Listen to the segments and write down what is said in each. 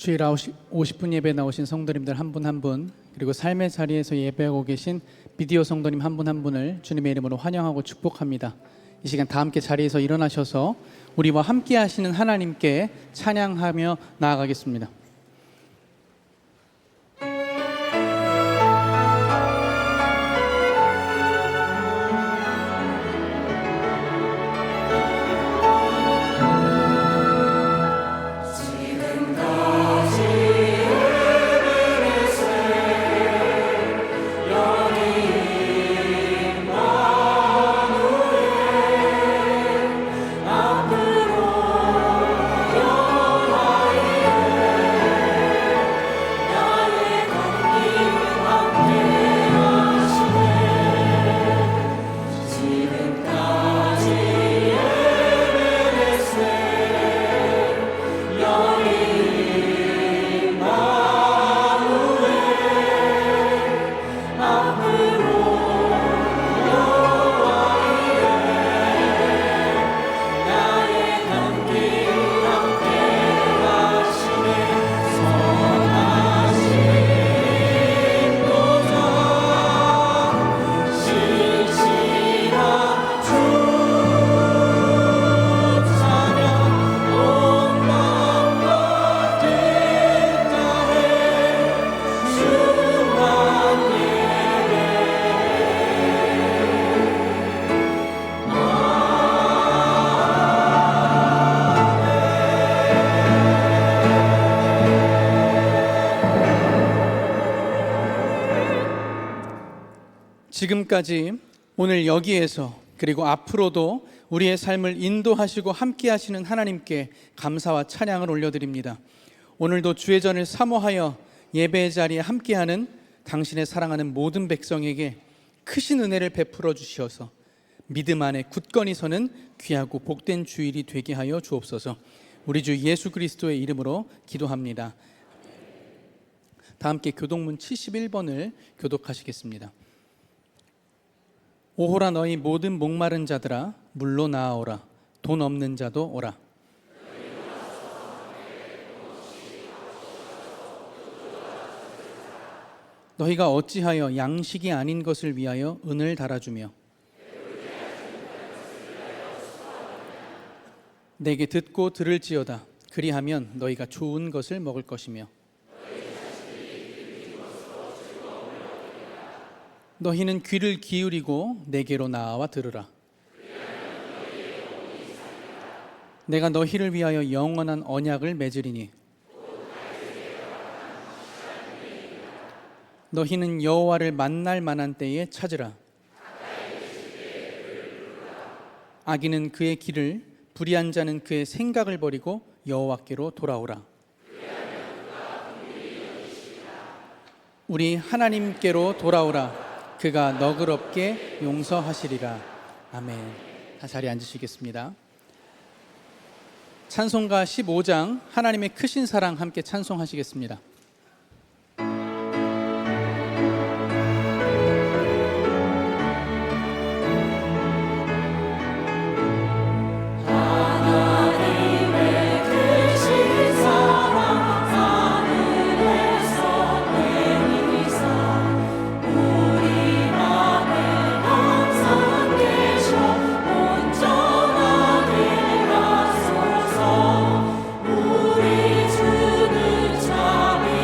주일 50분 예배 나오신 성도님들 한 분 한 분, 그리고 삶의 자리에서 예배하고 계신 비디오 성도님 한 분 한 분을 주님의 이름으로 환영하고 축복합니다. 이 시간 다 함께 자리에서 일어나셔서 우리와 함께 하시는 하나님께 찬양하며 나아가겠습니다. 지금까지 오늘 여기에서 그리고 앞으로도 우리의 삶을 인도하시고 함께 하시는 하나님께 감사와 찬양을 올려드립니다. 오늘도 주의 전을 사모하여 예배의 자리에 함께하는 당신의 사랑하는 모든 백성에게 크신 은혜를 베풀어 주시어서 믿음 안에 굳건히 서는 귀하고 복된 주일이 되게 하여 주옵소서. 우리 주 예수 그리스도의 이름으로 기도합니다. 다 함께 교독문 71번을 교독하시겠습니다. 오호라 너희 모든 목마른 자들아 물로 나아오라. 돈 없는 자도 오라. 너희가 어찌하여 양식이 아닌 것을 위하여 은을 달아주며 내게 듣고 들을지어다. 그리하면 너희가 좋은 것을 먹을 것이며 너희는 귀를 기울이고 내게로 나아와 들으라. 내가 너희를 위하여 영원한 언약을 맺으리니 너희는 여호와를 만날 만한 때에 찾으라. 악인은 그의 길을, 불의한 자는 그의 생각을 버리고 여호와께로 돌아오라. 우리 하나님께로 돌아오라. 그가 너그럽게 용서하시리라. 아멘. 다 자리에 앉으시겠습니다. 찬송가 15장 하나님의 크신 사랑 함께 찬송하시겠습니다. 우리 주는 참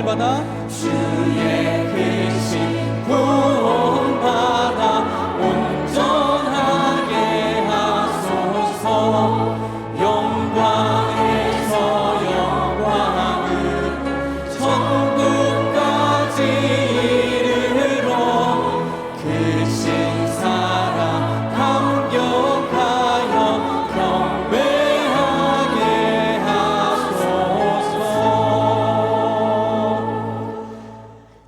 구원받아 주의 크신 구원받아 온전하게 하소서. 영광에서 영광을 천국까지 이르러 크신 사랑 감격하여 경배하게 하소서.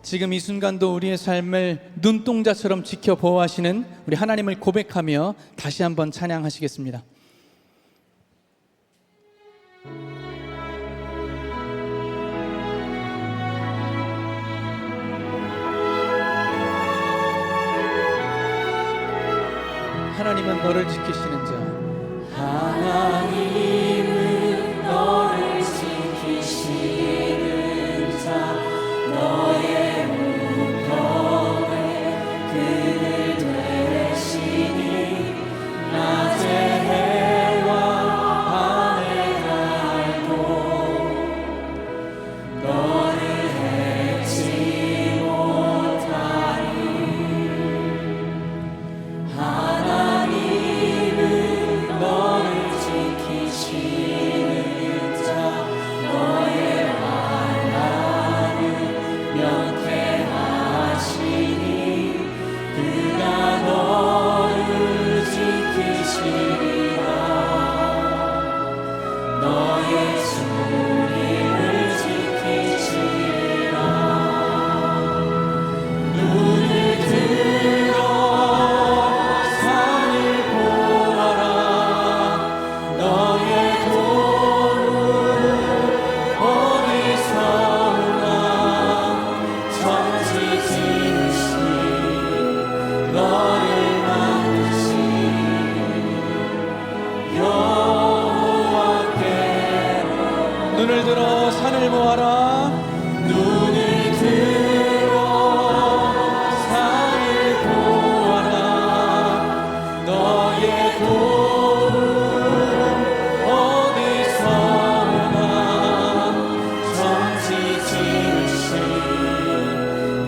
지금 이 순간도 우리의 삶을 눈동자처럼 지켜 보호하시는 우리 하나님을 고백하며 다시 한번 찬양하시겠습니다. 하나님은 너를 지키시는 자. 하나님은 너를 지키시는 자. 너의 우편에 그늘 되시니 낮의 해와 밤의 달도 너를 해치 못하리. 하나님은 너를 지키시는 자. 너의 환난을 면케하시니 그가 너를 지키시리라. 너의 주님을 지키시리라. 눈을 들어 산을 보아라. 너의 도는 어디서 오나. 천지 지으신 너를 만드신 여호와께로. 눈을 들어 산을 모아라. 눈을 들어 산을 보아라. 너의 도는 어디서 오나. 천지 지으신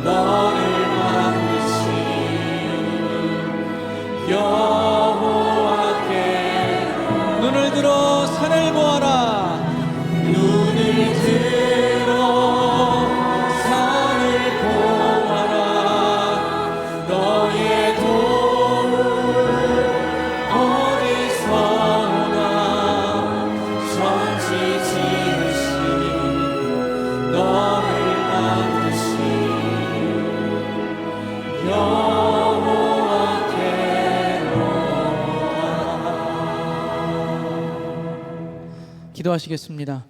너를 만드신 여호와께로. 눈을 들어 산을 모아라. 눈을 들어 산을 보아라. 너의 도는 어디서 오나. 천지 지으신 너를 만드신 여호와께로다. 기도하시겠습니다.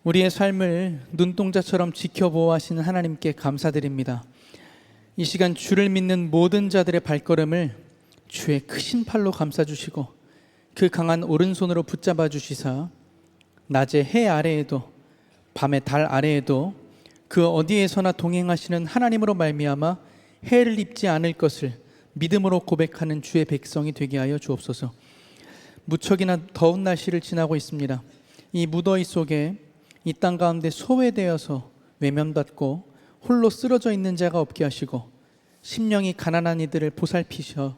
우리의 삶을 눈동자처럼 지켜 보호하시는 하나님께 감사드립니다. 이 시간 주를 믿는 모든 자들의 발걸음을 주의 크신 팔로 감싸주시고 그 강한 오른손으로 붙잡아 주시사 낮의 해 아래에도 밤의 달 아래에도 그 어디에서나 동행하시는 하나님으로 말미암아 해를 입지 않을 것을 믿음으로 고백하는 주의 백성이 되게 하여 주옵소서. 무척이나 더운 날씨를 지나고 있습니다. 이 무더위 속에 이 땅 가운데 소외되어서 외면받고 홀로 쓰러져 있는 자가 없게 하시고 심령이 가난한 이들을 보살피셔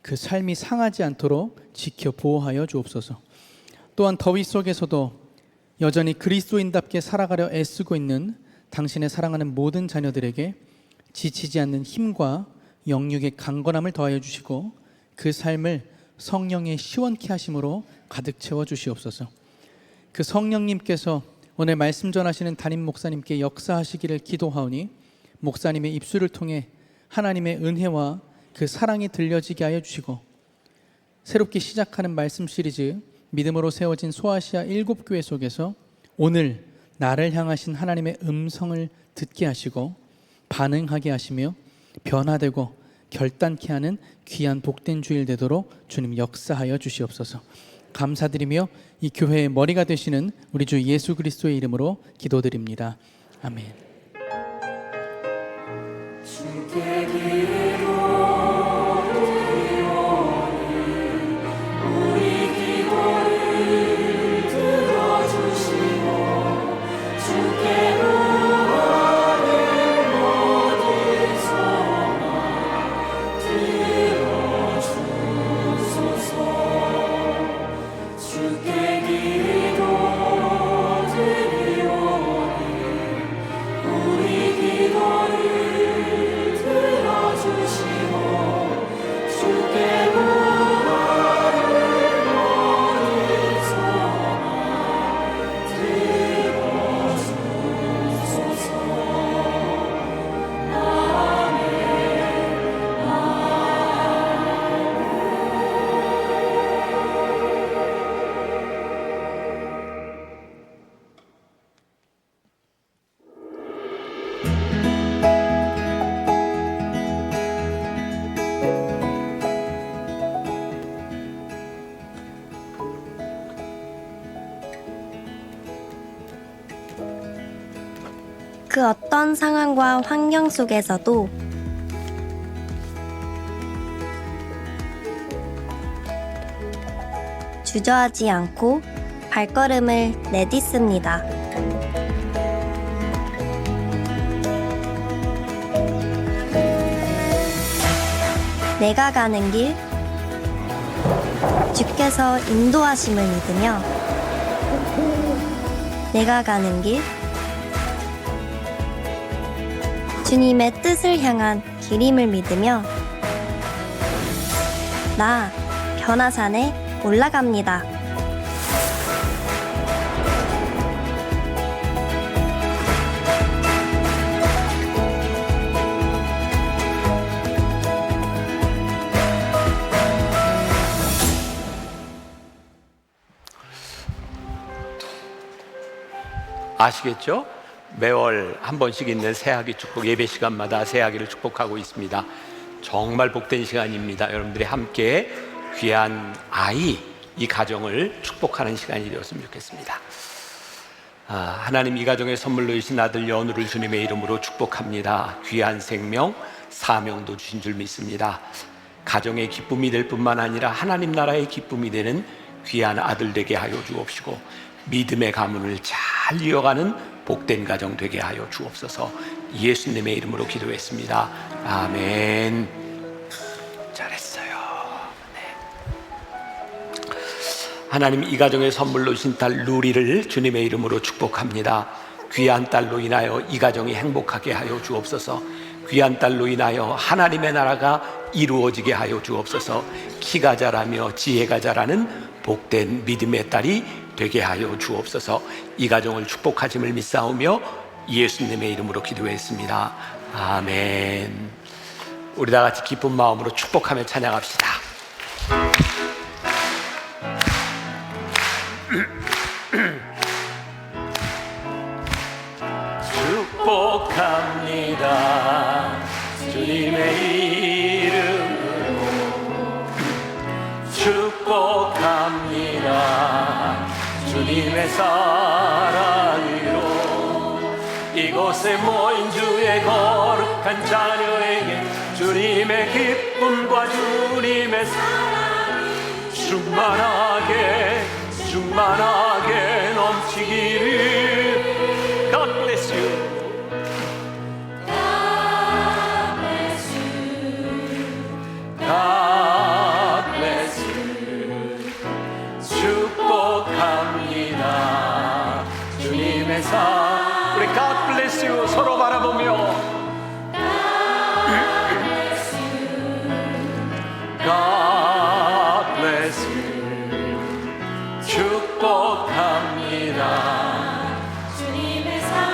그 삶이 상하지 않도록 지켜 보호하여 주옵소서. 또한 더위 속에서도 여전히 그리스도인답게 살아가려 애쓰고 있는 당신의 사랑하는 모든 자녀들에게 지치지 않는 힘과 영육의 강건함을 더하여 주시고 그 삶을 성령의 시원케 하심으로 가득 채워 주시옵소서. 그 성령님께서 오늘 말씀 전하시는 담임 목사님께 역사하시기를 기도하오니 목사님의 입술을 통해 하나님의 은혜와 그 사랑이 들려지게 하여 주시고 새롭게 시작하는 말씀 시리즈 믿음으로 세워진 소아시아 7교회 속에서 오늘 나를 향하신 하나님의 음성을 듣게 하시고 반응하게 하시며 변화되고 결단케 하는 귀한 복된 주일 되도록 주님 역사하여 주시옵소서. 감사드리며 이 교회의 머리가 되시는 우리 주 예수 그리스도의 이름으로 기도드립니다. 아멘. 주께 기도드리오니 우리 기도를 들어주시고 주께 그 어떤 상황과 환경 속에서도 주저하지 않고 발걸음을 내딛습니다. 내가 가는 길, 주께서 인도하심을 믿으며 내가 가는 길, 주님의 뜻을 향한 길임을 믿으며 나 변화산에 올라갑니다. 아시겠죠? 매월 한 번씩 있는 새하기 축복 예배 시간마다 새하기를 축복하고 있습니다. 정말 복된 시간입니다. 여러분들이 함께 귀한 아이, 이 가정을 축복하는 시간이 되었으면 좋겠습니다. 하나님 이 가정에 선물로 주신 아들 연우를 주님의 이름으로 축복합니다. 귀한 생명, 사명도 주신 줄 믿습니다. 가정의 기쁨이 될 뿐만 아니라 하나님 나라의 기쁨이 되는 귀한 아들 되게 하여 주옵시고 믿음의 가문을 잘 이어가는 복된 가정 되게 하여 주옵소서. 예수님의 이름으로 기도했습니다. 아멘. 잘했어요. 네. 하나님 이 가정의 선물로 주신 딸 루리를 주님의 이름으로 축복합니다. 귀한 딸로 인하여 이 가정이 행복하게 하여 주옵소서. 귀한 딸로 인하여 하나님의 나라가 이루어지게 하여 주옵소서. 키가 자라며 지혜가 자라는 복된 믿음의 딸이 되게 하여 주옵소서. 이 가정을 축복하심을 믿사오며 예수님의 이름으로 기도했습니다. 아멘. 우리 다 같이 기쁜 마음으로 축복하며 찬양합시다. 축복합니다. 주님의 이름으로 축복합니다. 주님의 사랑으로 이곳에 모인 주의 거룩한 자녀에게 주님의 기쁨과 주님의 사랑이 충만하게 넘치기를. God bless you. God bless you. 축복합니다. 주님의 사 우리 God bless you 서로 바라보며 God bless you. 축복합니다. 주님의 사랑으로.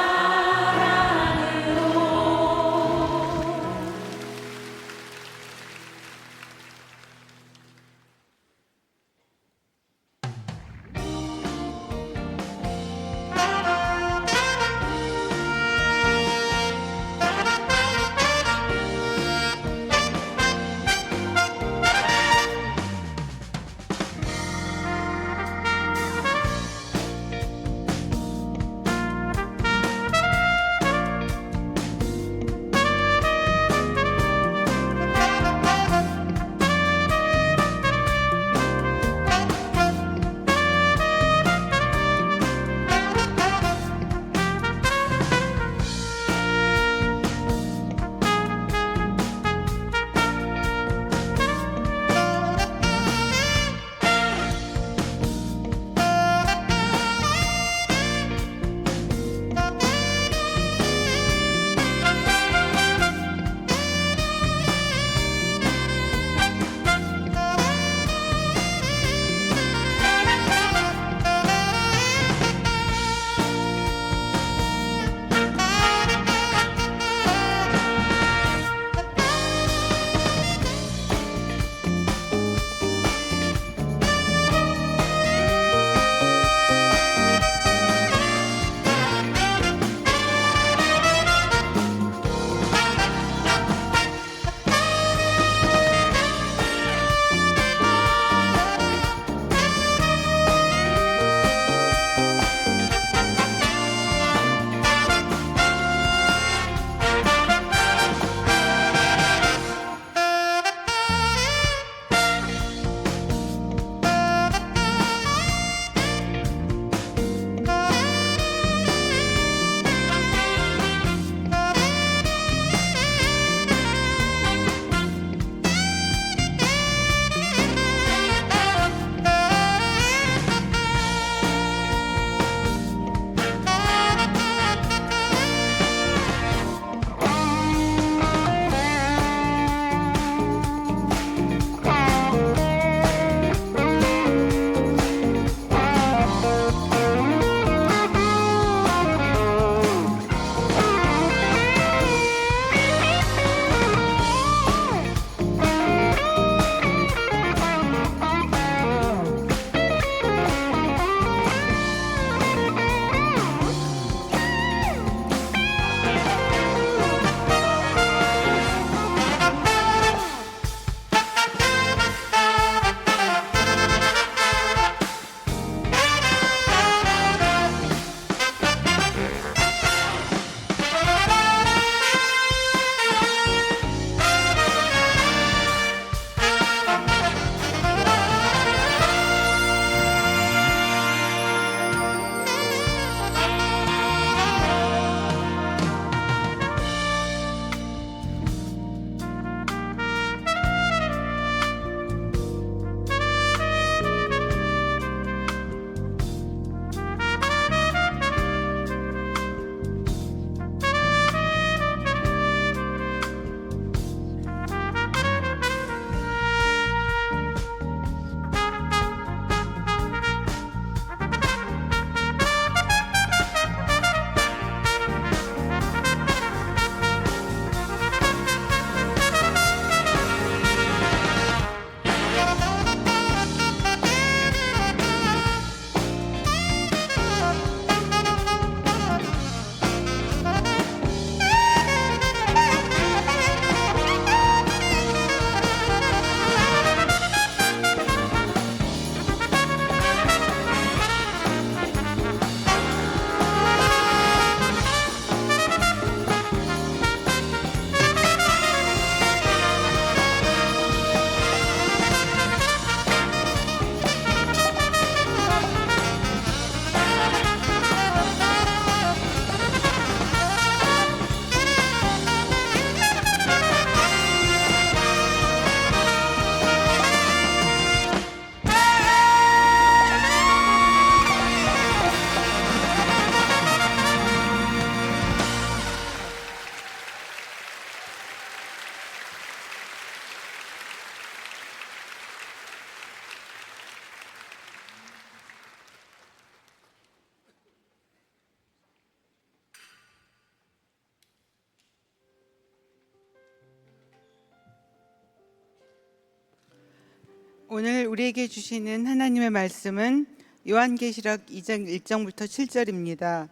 오늘 우리에게 주시는 하나님의 말씀은 요한계시록 2장 1절부터 7절입니다.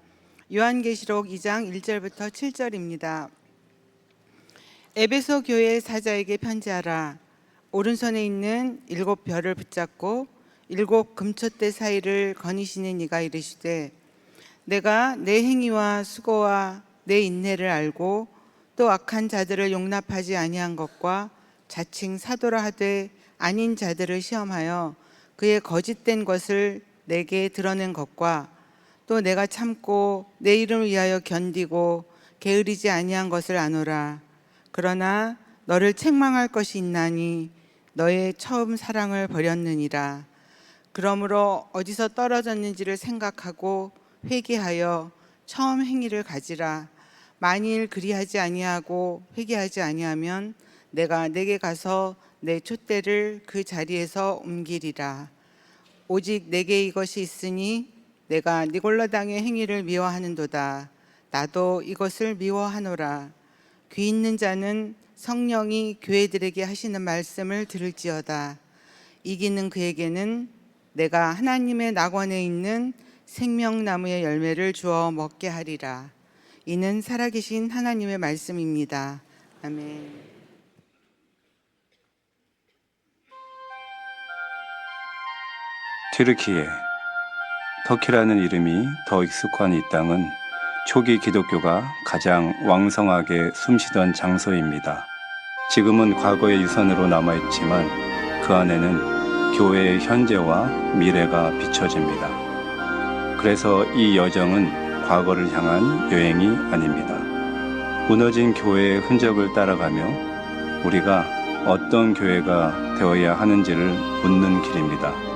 요한계시록 2장 1절부터 7절입니다. 에베소 교회 사자에게 편지하라. 오른손에 있는 7별을 붙잡고 7 금촛대 사이를 거니시는 이가 이르시되, 내가 내 행위와 수고와 내 인내를 알고 또 악한 자들을 용납하지 아니한 것과 자칭 사도라 하되 아닌 자들을 시험하여 그의 거짓된 것을 내게 드러낸 것과 또 내가 참고 내 이름을 위하여 견디고 게으르지 아니한 것을 아노라. 그러나 너를 책망할 것이 있나니 너의 처음 사랑을 버렸느니라. 그러므로 어디서 떨어졌는지를 생각하고 회개하여 처음 행위를 가지라. 만일 그리하지 아니하고 회개하지 아니하면 내가 내게 가서 내 촛대를 그 자리에서 옮기리라. 오직 내게 이것이 있으니 내가 니골라 당의 행위를 미워하는도다. 나도 이것을 미워하노라. 귀 있는 자는 성령이 교회들에게 하시는 말씀을 들을지어다. 이기는 그에게는 내가 하나님의 낙원에 있는 생명나무의 열매를 주어 먹게 하리라. 이는 살아계신 하나님의 말씀입니다. 아멘. 튀르키예, 터키라는 이름이 더 익숙한 이 땅은 초기 기독교가 가장 왕성하게 숨쉬던 장소입니다. 지금은 과거의 유산으로 남아있지만 그 안에는 교회의 현재와 미래가 비춰집니다. 그래서 이 여정은 과거를 향한 여행이 아닙니다. 무너진 교회의 흔적을 따라가며 우리가 어떤 교회가 되어야 하는지를 묻는 길입니다.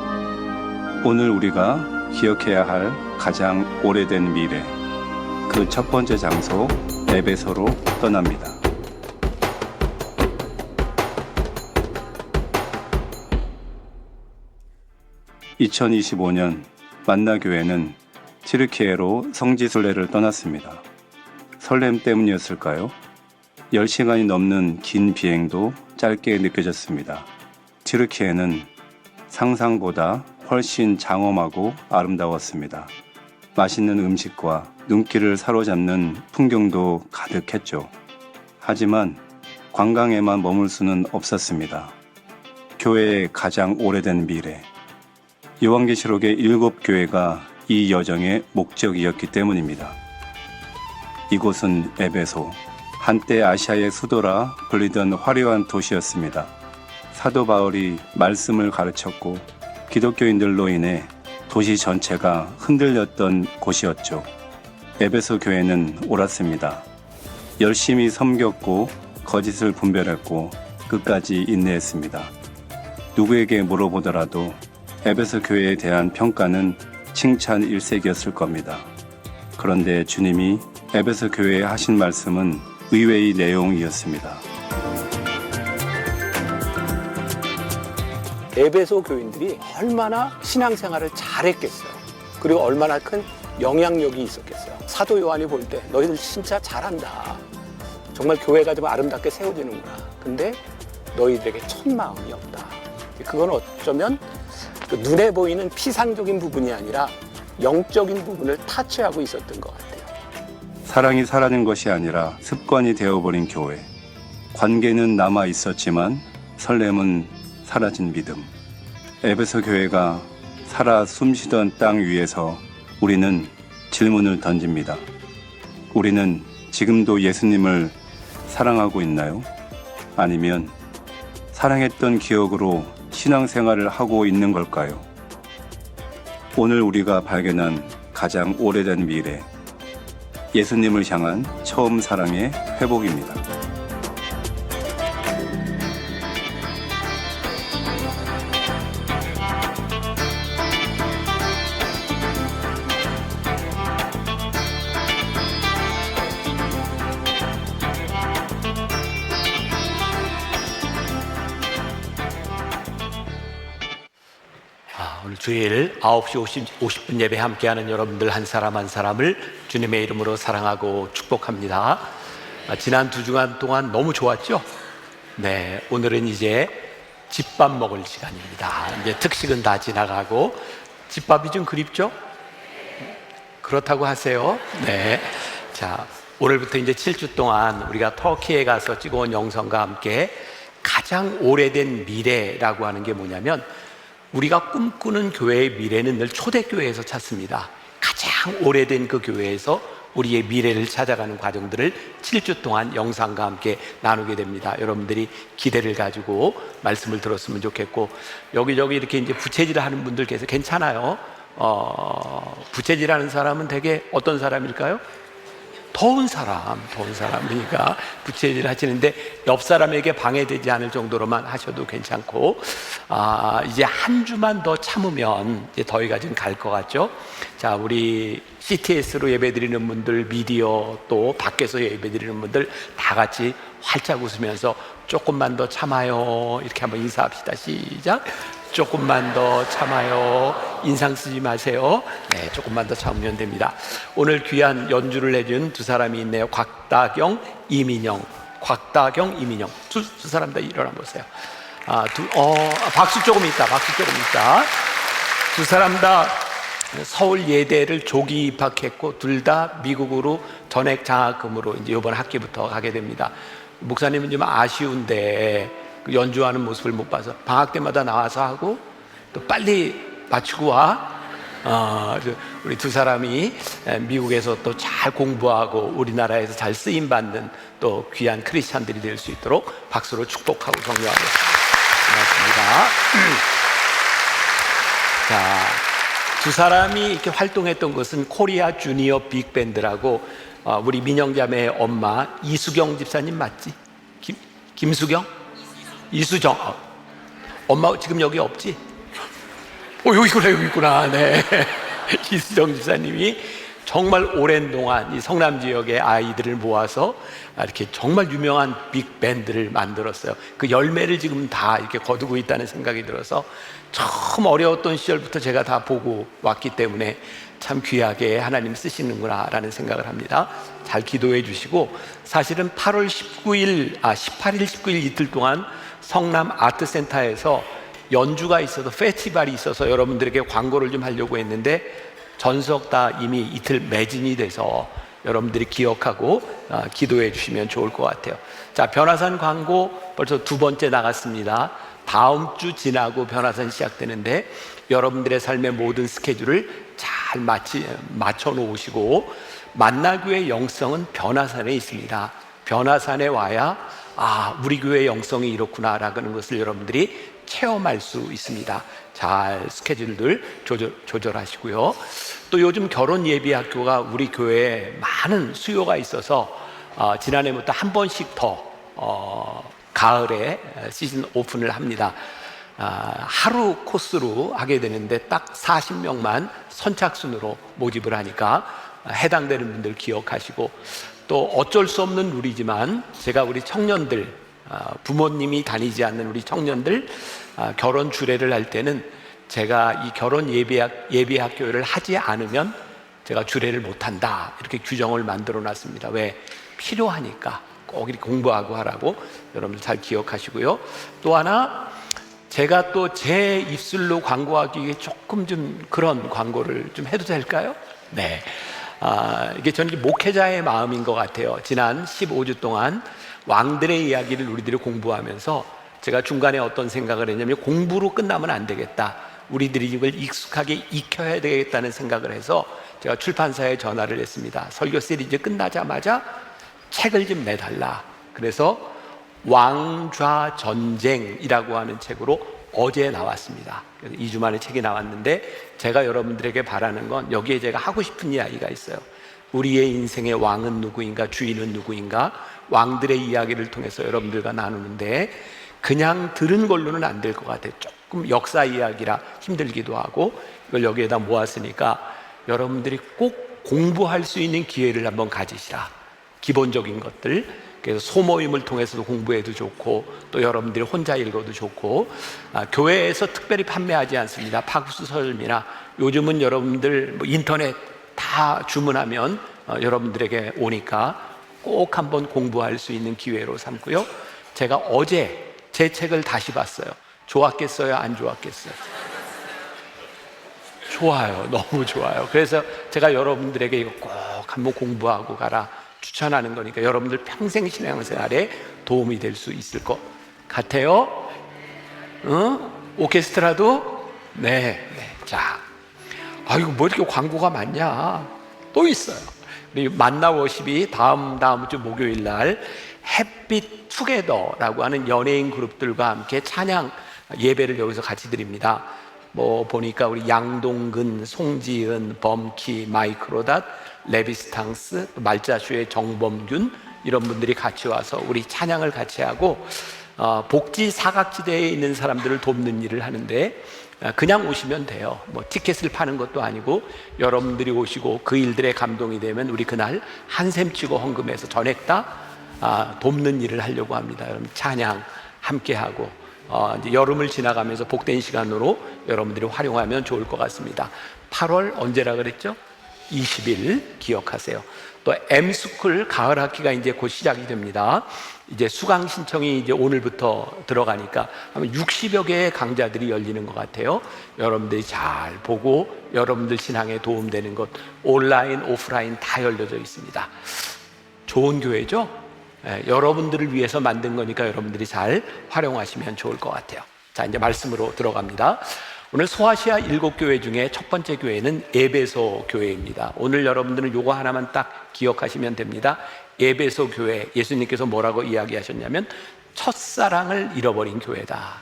오늘 우리가 기억해야 할 가장 오래된 미래, 그 첫 번째 장소 에베소로 떠납니다. (2025년) 만나교회는 튀르키예로 성지순례를 떠났습니다. 설렘 때문이었을까요? 10시간이 넘는 긴 비행도 짧게 느껴졌습니다. 튀르키예는 상상보다 훨씬 장엄하고 아름다웠습니다. 맛있는 음식과 눈길을 사로잡는 풍경도 가득했죠. 하지만 관광에만 머물 수는 없었습니다. 교회의 가장 오래된 미래, 요한계시록의 7교회가 이 여정의 목적이었기 때문입니다. 이곳은 에베소, 한때 아시아의 수도라 불리던 화려한 도시였습니다. 사도 바울이 말씀을 가르쳤고 기독교인들로 인해 도시 전체가 흔들렸던 곳이었죠. 에베소 교회는 옳았습니다. 열심히 섬겼고 거짓을 분별했고 끝까지 인내했습니다. 누구에게 물어보더라도 에베소 교회에 대한 평가는 칭찬 일색이었을 겁니다. 그런데 주님이 에베소 교회에 하신 말씀은 의외의 내용이었습니다. 에베소 교인들이 얼마나 신앙생활을 잘했겠어요. 그리고 얼마나 큰 영향력이 있었겠어요. 사도 요한이 볼 때 너희들 진짜 잘한다. 정말 교회가 좀 아름답게 세워지는구나. 근데 너희들에게 첫 마음이 없다. 그건 어쩌면 그 눈에 보이는 피상적인 부분이 아니라 영적인 부분을 타치하고 있었던 것 같아요. 사랑이 사라진 것이 아니라 습관이 되어버린 교회. 관계는 남아 있었지만 설렘은 사라진 믿음. 에베소 교회가 살아 숨쉬던 땅 위에서 우리는 질문을 던집니다. 우리는 지금도 예수님을 사랑하고 있나요? 아니면 사랑했던 기억으로 신앙생활을 하고 있는 걸까요? 오늘 우리가 발견한 가장 오래된 미래, 예수님을 향한 처음 사랑의 회복입니다. 오늘 주일 9시 50분 예배 함께하는 여러분들 한 사람 한 사람을 주님의 이름으로 사랑하고 축복합니다. 지난 2주간 동안 너무 좋았죠? 네, 오늘은 이제 집밥 먹을 시간입니다. 이제 특식은 다 지나가고 집밥이 좀 그립죠? 그렇다고 하세요. 네. 자, 오늘부터 이제 7주 동안 우리가 터키에 가서 찍어온 영상과 함께 가장 오래된 미래라고 하는 게 뭐냐면, 우리가 꿈꾸는 교회의 미래는 늘 초대교회에서 찾습니다. 가장 오래된 그 교회에서 우리의 미래를 찾아가는 과정들을 7주 동안 영상과 함께 나누게 됩니다. 여러분들이 기대를 가지고 말씀을 들었으면 좋겠고, 여기저기 이렇게 이제 부채질 하는 분들 계세요. 괜찮아요. 부채질 하는 사람은 되게 어떤 사람일까요? 더운 사람이니까 부채질 하시는데, 옆 사람에게 방해되지 않을 정도로만 하셔도 괜찮고, 이제 한 주만 더 참으면 이제 더위가 좀 갈 것 같죠? 자, 우리 CTS로 예배드리는 분들, 미디어 또 밖에서 예배드리는 분들 다 같이 활짝 웃으면서 조금만 더 참아요, 이렇게 한번 인사합시다. 시작. 조금만 더 참아요. 인상 쓰지 마세요. 네, 조금만 더 참으면 됩니다. 오늘 귀한 연주를 해준 두 사람이 있네요. 곽다경, 이민영. 곽다경, 이민영. 두 사람 다 일어나 보세요. 박수 조금 있다. 두 사람 다 서울 예대를 조기 입학했고, 둘 다 미국으로 전액 장학금으로 이제 이번 학기부터 가게 됩니다. 목사님은 좀 아쉬운데, 연주하는 모습을 못 봐서 방학 때마다 나와서 하고 또 빨리 마치고 와. 우리 두 사람이 미국에서 또 잘 공부하고 우리나라에서 잘 쓰임 받는 또 귀한 크리스찬들이 될 수 있도록 박수로 축복하고 격려하겠습니다. 고맙습니다. 자, 두 사람이 이렇게 활동했던 것은 코리아 주니어 빅밴드라고, 우리 민영자매의 엄마 이수경 집사님 맞지? 김수경? 이수정. 엄마 지금 여기 없지? 여기 있구나. 네. 이수정 집사님이 정말 오랜 동안 이 성남 지역의 아이들을 모아서 이렇게 정말 유명한 빅밴드를 만들었어요. 그 열매를 지금 다 이렇게 거두고 있다는 생각이 들어서, 처음 어려웠던 시절부터 제가 다 보고 왔기 때문에 참 귀하게 하나님 쓰시는구나 라는 생각을 합니다. 잘 기도해 주시고, 사실은 8월 18일, 19일 이틀 동안 성남 아트센터에서 연주가 있어서, 페스티벌이 있어서 여러분들에게 광고를 좀 하려고 했는데, 전석 다 이미 이틀 매진이 돼서 여러분들이 기억하고 기도해 주시면 좋을 것 같아요. 자, 변화산 광고 벌써 두 번째 나갔습니다. 다음 주 지나고 변화산 시작되는데, 여러분들의 삶의 모든 스케줄을 잘 맞춰 놓으시고, 만나교회 영성은 변화산에 있습니다. 변화산에 와야 우리 교회의 영성이 이렇구나라는 것을 여러분들이 체험할 수 있습니다. 잘 스케줄들 조절하시고요. 또 요즘 결혼 예비 학교가 우리 교회에 많은 수요가 있어서 지난해부터 한 번씩 더 가을에 시즌 오픈을 합니다. 하루 코스로 하게 되는데 딱 40명만 선착순으로 모집을 하니까 해당되는 분들 기억하시고, 또 어쩔 수 없는 룰이지만 제가 우리 청년들, 부모님이 다니지 않는 우리 청년들 결혼 주례를 할 때는 제가 이 결혼 예비 학교를 하지 않으면 제가 주례를 못한다, 이렇게 규정을 만들어 놨습니다. 왜? 필요하니까 꼭 이렇게 공부하고 하라고. 여러분들 잘 기억하시고요. 또 하나, 제가 또 제 입술로 광고하기 조금 좀 그런 광고를 좀 해도 될까요? 네. 이게 저는 목회자의 마음인 것 같아요. 지난 15주 동안 왕들의 이야기를 우리들이 공부하면서 제가 중간에 어떤 생각을 했냐면, 공부로 끝나면 안 되겠다, 우리들이 이걸 익숙하게 익혀야 되겠다는 생각을 해서 제가 출판사에 전화를 했습니다. 설교 시리즈 끝나자마자 책을 좀 내달라. 그래서 왕좌 전쟁이라고 하는 책으로 어제 나왔습니다. 그래서 2주 만에 책이 나왔는데, 제가 여러분들에게 바라는 건, 여기에 제가 하고 싶은 이야기가 있어요. 우리의 인생의 왕은 누구인가, 주인은 누구인가, 왕들의 이야기를 통해서 여러분들과 나누는데, 그냥 들은 걸로는 안 될 것 같아요. 조금 역사 이야기라 힘들기도 하고, 이걸 여기에다 모았으니까 여러분들이 꼭 공부할 수 있는 기회를 한번 가지시라. 기본적인 것들, 그래서 소모임을 통해서도 공부해도 좋고, 또 여러분들이 혼자 읽어도 좋고, 교회에서 특별히 판매하지 않습니다. 파국수 서점이나 요즘은 여러분들 인터넷 다 주문하면 여러분들에게 오니까 꼭 한번 공부할 수 있는 기회로 삼고요. 제가 어제 제 책을 다시 봤어요. 좋았겠어요? 안 좋았겠어요? 좋아요. 너무 좋아요. 그래서 제가 여러분들에게 이거 꼭 한번 공부하고 가라 추천하는 거니까 여러분들 평생 신앙생활에 도움이 될 수 있을 것 같아요. 오케스트라도? 네. 자, 아이고 뭐 이렇게 광고가 많냐? 또 있어요. 우리 만나 워십이 다음 주 목요일 날 햇빛 투게더라고 하는 연예인 그룹들과 함께 찬양 예배를 여기서 같이 드립니다. 뭐 보니까 우리 양동근, 송지은, 범키, 마이크로닷, 레비스탕스, 말자슈의 정범균 이런 분들이 같이 와서 우리 찬양을 같이 하고 복지 사각지대에 있는 사람들을 돕는 일을 하는데 그냥 오시면 돼요. 뭐 티켓을 파는 것도 아니고 여러분들이 오시고 그 일들에 감동이 되면 우리 그날 한샘 치고 헌금해서 전액 다 돕는 일을 하려고 합니다. 여러분 찬양 함께 하고 이제 여름을 지나가면서 복된 시간으로 여러분들이 활용하면 좋을 것 같습니다. 8월 언제라 그랬죠? 20일 기억하세요. 또 M스쿨 가을 학기가 이제 곧 시작이 됩니다. 이제 수강 신청이 이제 오늘부터 들어가니까 아마 60여 개의 강좌들이 열리는 것 같아요. 여러분들이 잘 보고 여러분들 신앙에 도움되는 것 온라인, 오프라인 다 열려져 있습니다. 좋은 교회죠? 여러분들을 위해서 만든 거니까 여러분들이 잘 활용하시면 좋을 것 같아요. 자, 이제 말씀으로 들어갑니다. 오늘 소아시아 7교회 중에 첫 번째 교회는 에베소 교회입니다. 오늘 여러분들은 요거 하나만 딱 기억하시면 됩니다. 에베소 교회, 예수님께서 뭐라고 이야기하셨냐면 첫사랑을 잃어버린 교회다.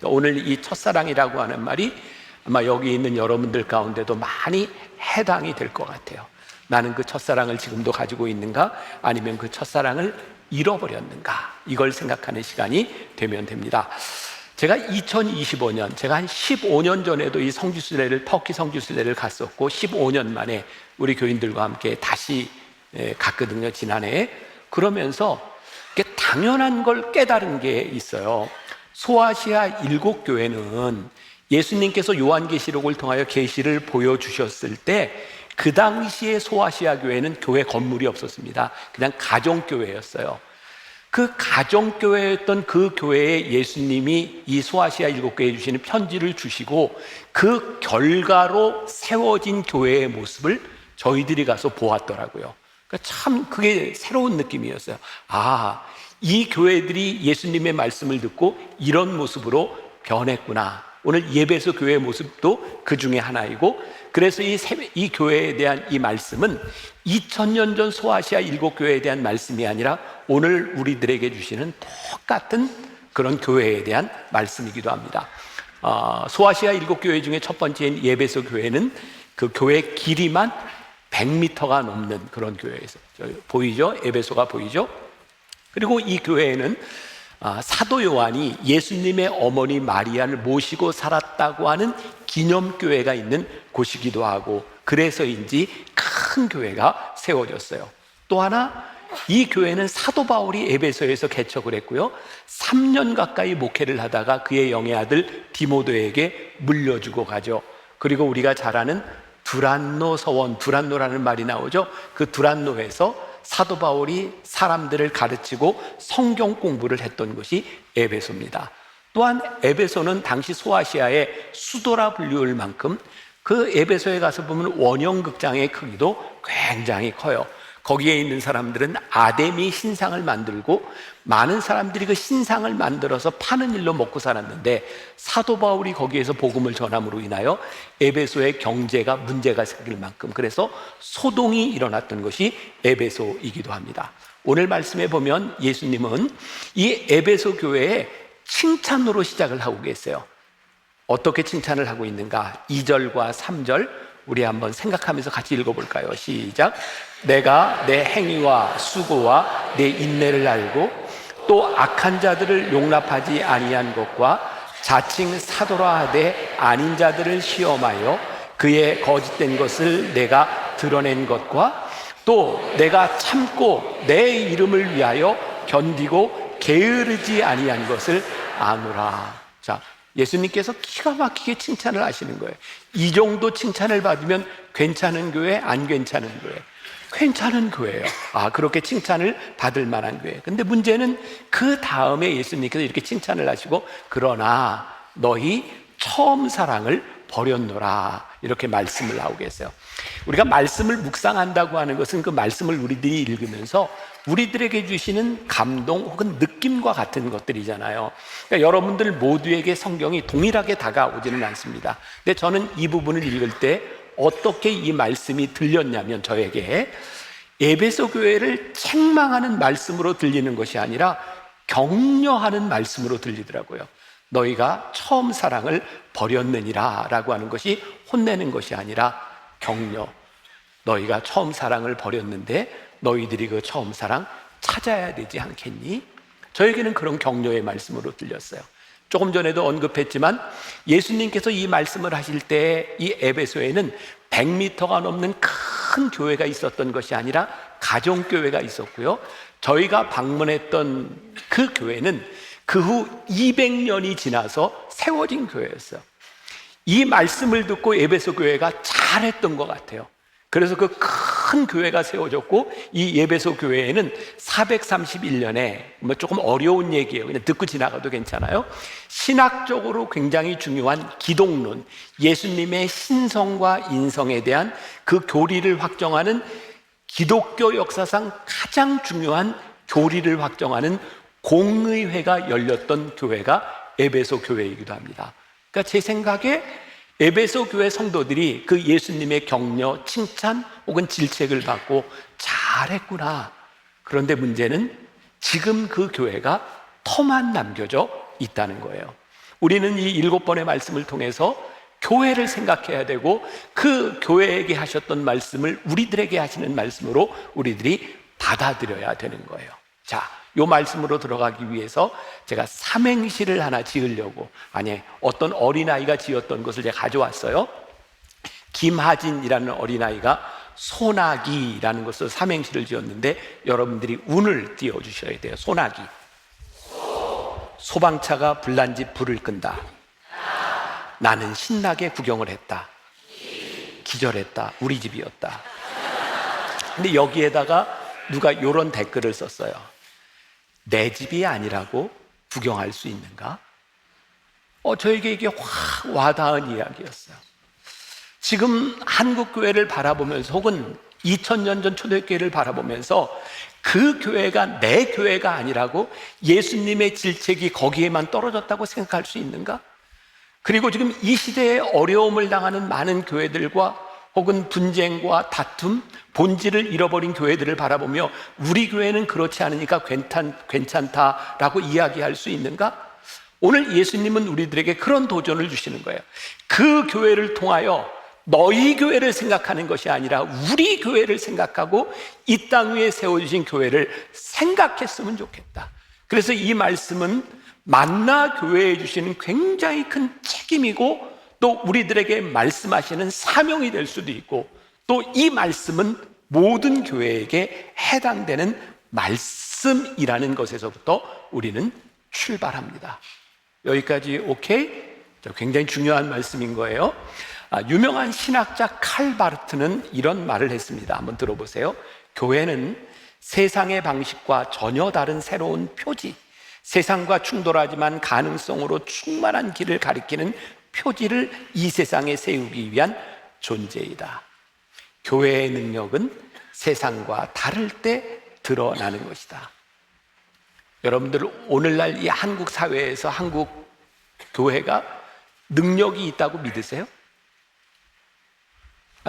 오늘 이 첫사랑이라고 하는 말이 아마 여기 있는 여러분들 가운데도 많이 해당이 될 것 같아요. 나는 그 첫사랑을 지금도 가지고 있는가? 아니면 그 첫사랑을 잃어버렸는가? 이걸 생각하는 시간이 되면 됩니다. 제가 2025년, 제가 한 15년 전에도 이 성지순례를, 터키 성지순례를 갔었고 15년 만에 우리 교인들과 함께 다시 갔거든요, 지난해. 그러면서 당연한 걸 깨달은 게 있어요. 소아시아 7교회는 예수님께서 요한계시록을 통하여 계시를 보여주셨을 때 그 당시에 소아시아 교회는 교회 건물이 없었습니다. 그냥 가정교회였어요. 그 가정교회였던 그 교회에 예수님이 이 소아시아 7교회에 주시는 편지를 주시고 그 결과로 세워진 교회의 모습을 저희들이 가서 보았더라고요. 그러니까 참 그게 새로운 느낌이었어요. 아, 이 교회들이 예수님의 말씀을 듣고 이런 모습으로 변했구나. 오늘 예배소 교회의 모습도 그 중에 하나이고, 그래서 이 교회에 대한 이 말씀은 2000년 전 소아시아 7교회에 대한 말씀이 아니라 오늘 우리들에게 주시는 똑같은 그런 교회에 대한 말씀이기도 합니다. 소아시아 7교회 중에 첫 번째인 예배소 교회는 그 교회 길이만 100m가 넘는 그런 교회에서 보이죠? 에베소가 보이죠? 그리고 이 교회에는 사도 요한이 예수님의 어머니 마리아를 모시고 살았다고 하는 기념교회가 있는 곳이기도 하고, 그래서인지 큰 교회가 세워졌어요. 또 하나, 이 교회는 사도 바울이 에베소에서 개척을 했고요, 3년 가까이 목회를 하다가 그의 영의 아들 디모데에게 물려주고 가죠. 그리고 우리가 잘 아는 두란노 서원, 두란노라는 말이 나오죠. 그 두란노에서 사도 바울이 사람들을 가르치고 성경 공부를 했던 곳이 에베소입니다. 또한 에베소는 당시 소아시아의 수도라 불리울 만큼 그 에베소에 가서 보면 원형극장의 크기도 굉장히 커요. 거기에 있는 사람들은 아데미 신상을 만들고 많은 사람들이 그 신상을 만들어서 파는 일로 먹고 살았는데, 사도 바울이 거기에서 복음을 전함으로 인하여 에베소의 경제가 문제가 생길 만큼, 그래서 소동이 일어났던 것이 에베소이기도 합니다. 오늘 말씀에 보면 예수님은 이 에베소 교회에 칭찬으로 시작을 하고 계세요. 어떻게 칭찬을 하고 있는가? 2절과 3절 우리 한번 생각하면서 같이 읽어볼까요? 시작. 내가 내 행위와 수고와 내 인내를 알고 또 악한 자들을 용납하지 아니한 것과 자칭 사도라 하되 아닌 자들을 시험하여 그의 거짓된 것을 내가 드러낸 것과 또 내가 참고 내 이름을 위하여 견디고 게으르지 아니한 것을 아노라. 자, 예수님께서 기가 막히게 칭찬을 하시는 거예요. 이 정도 칭찬을 받으면 괜찮은 교회, 안 괜찮은 교회? 괜찮은 교회예요. 그렇게 칭찬을 받을 만한 교회. 근데 문제는 그 다음에 예수님께서 이렇게 칭찬을 하시고, 그러나 너희 처음 사랑을 버렸노라. 이렇게 말씀을 나오게 했어요. 우리가 말씀을 묵상한다고 하는 것은 그 말씀을 우리들이 읽으면서 우리들에게 주시는 감동 혹은 느낌과 같은 것들이잖아요. 그러니까 여러분들 모두에게 성경이 동일하게 다가오지는 않습니다. 근데 저는 이 부분을 읽을 때 어떻게 이 말씀이 들렸냐면, 저에게 에베소 교회를 책망하는 말씀으로 들리는 것이 아니라 격려하는 말씀으로 들리더라고요. 너희가 처음 사랑을 버렸느니라 라고 하는 것이 혼내는 것이 아니라 격려. 너희가 처음 사랑을 버렸는데 너희들이 그 처음 사랑 찾아야 되지 않겠니? 저에게는 그런 격려의 말씀으로 들렸어요. 조금 전에도 언급했지만 예수님께서 이 말씀을 하실 때 이 에베소에는 100m가 넘는 큰 교회가 있었던 것이 아니라 가정교회가 있었고요, 저희가 방문했던 그 교회는 그 후 200년이 지나서 세워진 교회였어요. 이 말씀을 듣고 에베소 교회가 잘했던 것 같아요. 그래서 그 큰 교회가 세워졌고, 이 에베소 교회에는 431년에 뭐 조금 어려운 얘기예요, 그냥 듣고 지나가도 괜찮아요. 신학적으로 굉장히 중요한 기독론, 예수님의 신성과 인성에 대한 그 교리를 확정하는, 기독교 역사상 가장 중요한 교리를 확정하는 공의회가 열렸던 교회가 에베소 교회이기도 합니다. 그러니까 제 생각에 에베소 교회 성도들이 그 예수님의 격려, 칭찬 혹은 질책을 받고 잘했구나. 그런데 문제는 지금 그 교회가 터만 남겨져 있다는 거예요. 우리는 이 7번의 말씀을 통해서 교회를 생각해야 되고, 그 교회에게 하셨던 말씀을 우리들에게 하시는 말씀으로 우리들이 받아들여야 되는 거예요. 자, 이 말씀으로 들어가기 위해서 제가 삼행시를 하나 지으려고, 아니, 어떤 어린아이가 지었던 것을 제가 가져왔어요. 김하진이라는 어린아이가 소나기라는 것을 삼행시를 지었는데, 여러분들이 운을 띄워주셔야 돼요. 소나기. 소방차가 불난 집 불을 끈다. 나는 신나게 구경을 했다. 기절했다. 우리 집이었다. 근데 여기에다가 누가 이런 댓글을 썼어요. 내 집이 아니라고 구경할 수 있는가? 저에게 이게 확 와닿은 이야기였어요. 지금 한국교회를 바라보면서, 혹은 2000년 전 초대교회를 바라보면서 그 교회가 내 교회가 아니라고, 예수님의 질책이 거기에만 떨어졌다고 생각할 수 있는가? 그리고 지금 이 시대에 어려움을 당하는 많은 교회들과 혹은 분쟁과 다툼, 본질을 잃어버린 교회들을 바라보며 우리 교회는 그렇지 않으니까 괜찮다라고 이야기할 수 있는가? 오늘 예수님은 우리들에게 그런 도전을 주시는 거예요. 그 교회를 통하여 너희 교회를 생각하는 것이 아니라 우리 교회를 생각하고 이 땅 위에 세워주신 교회를 생각했으면 좋겠다. 그래서 이 말씀은 만나 교회에 주시는 굉장히 큰 책임이고, 또 우리들에게 말씀하시는 사명이 될 수도 있고, 또 이 말씀은 모든 교회에게 해당되는 말씀이라는 것에서부터 우리는 출발합니다. 여기까지 오케이? 굉장히 중요한 말씀인 거예요. 유명한 신학자 칼 바르트는 이런 말을 했습니다. 한번 들어보세요. 교회는 세상의 방식과 전혀 다른 새로운 표지, 세상과 충돌하지만 가능성으로 충만한 길을 가리키는 표지를 이 세상에 세우기 위한 존재이다. 교회의 능력은 세상과 다를 때 드러나는 것이다. 여러분들, 오늘날 이 한국 사회에서 한국 교회가 능력이 있다고 믿으세요?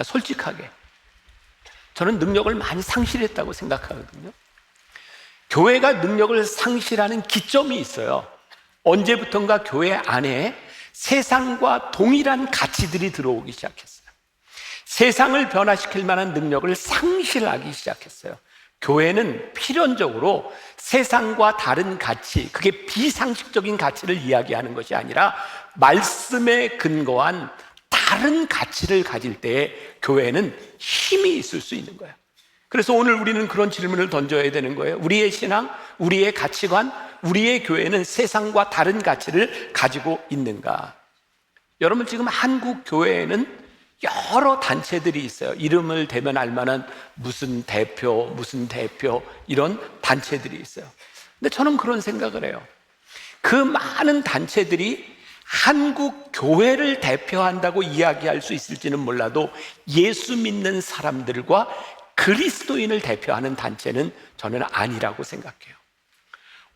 솔직하게 저는 능력을 많이 상실했다고 생각하거든요. 교회가 능력을 상실하는 기점이 있어요. 언제부턴가 교회 안에 세상과 동일한 가치들이 들어오기 시작했어요. 세상을 변화시킬 만한 능력을 상실하기 시작했어요. 교회는 필연적으로 세상과 다른 가치, 그게 비상식적인 가치를 이야기하는 것이 아니라 말씀에 근거한 다른 가치를 가질 때에 교회는 힘이 있을 수 있는 거예요. 그래서 오늘 우리는 그런 질문을 던져야 되는 거예요. 우리의 신앙, 우리의 가치관, 우리의 교회는 세상과 다른 가치를 가지고 있는가? 여러분, 지금 한국 교회에는 여러 단체들이 있어요. 이름을 대면 알만한 무슨 대표 이런 단체들이 있어요. 근데 저는 그런 생각을 해요. 그 많은 단체들이 한국 교회를 대표한다고 이야기할 수 있을지는 몰라도 예수 믿는 사람들과 그리스도인을 대표하는 단체는 저는 아니라고 생각해요.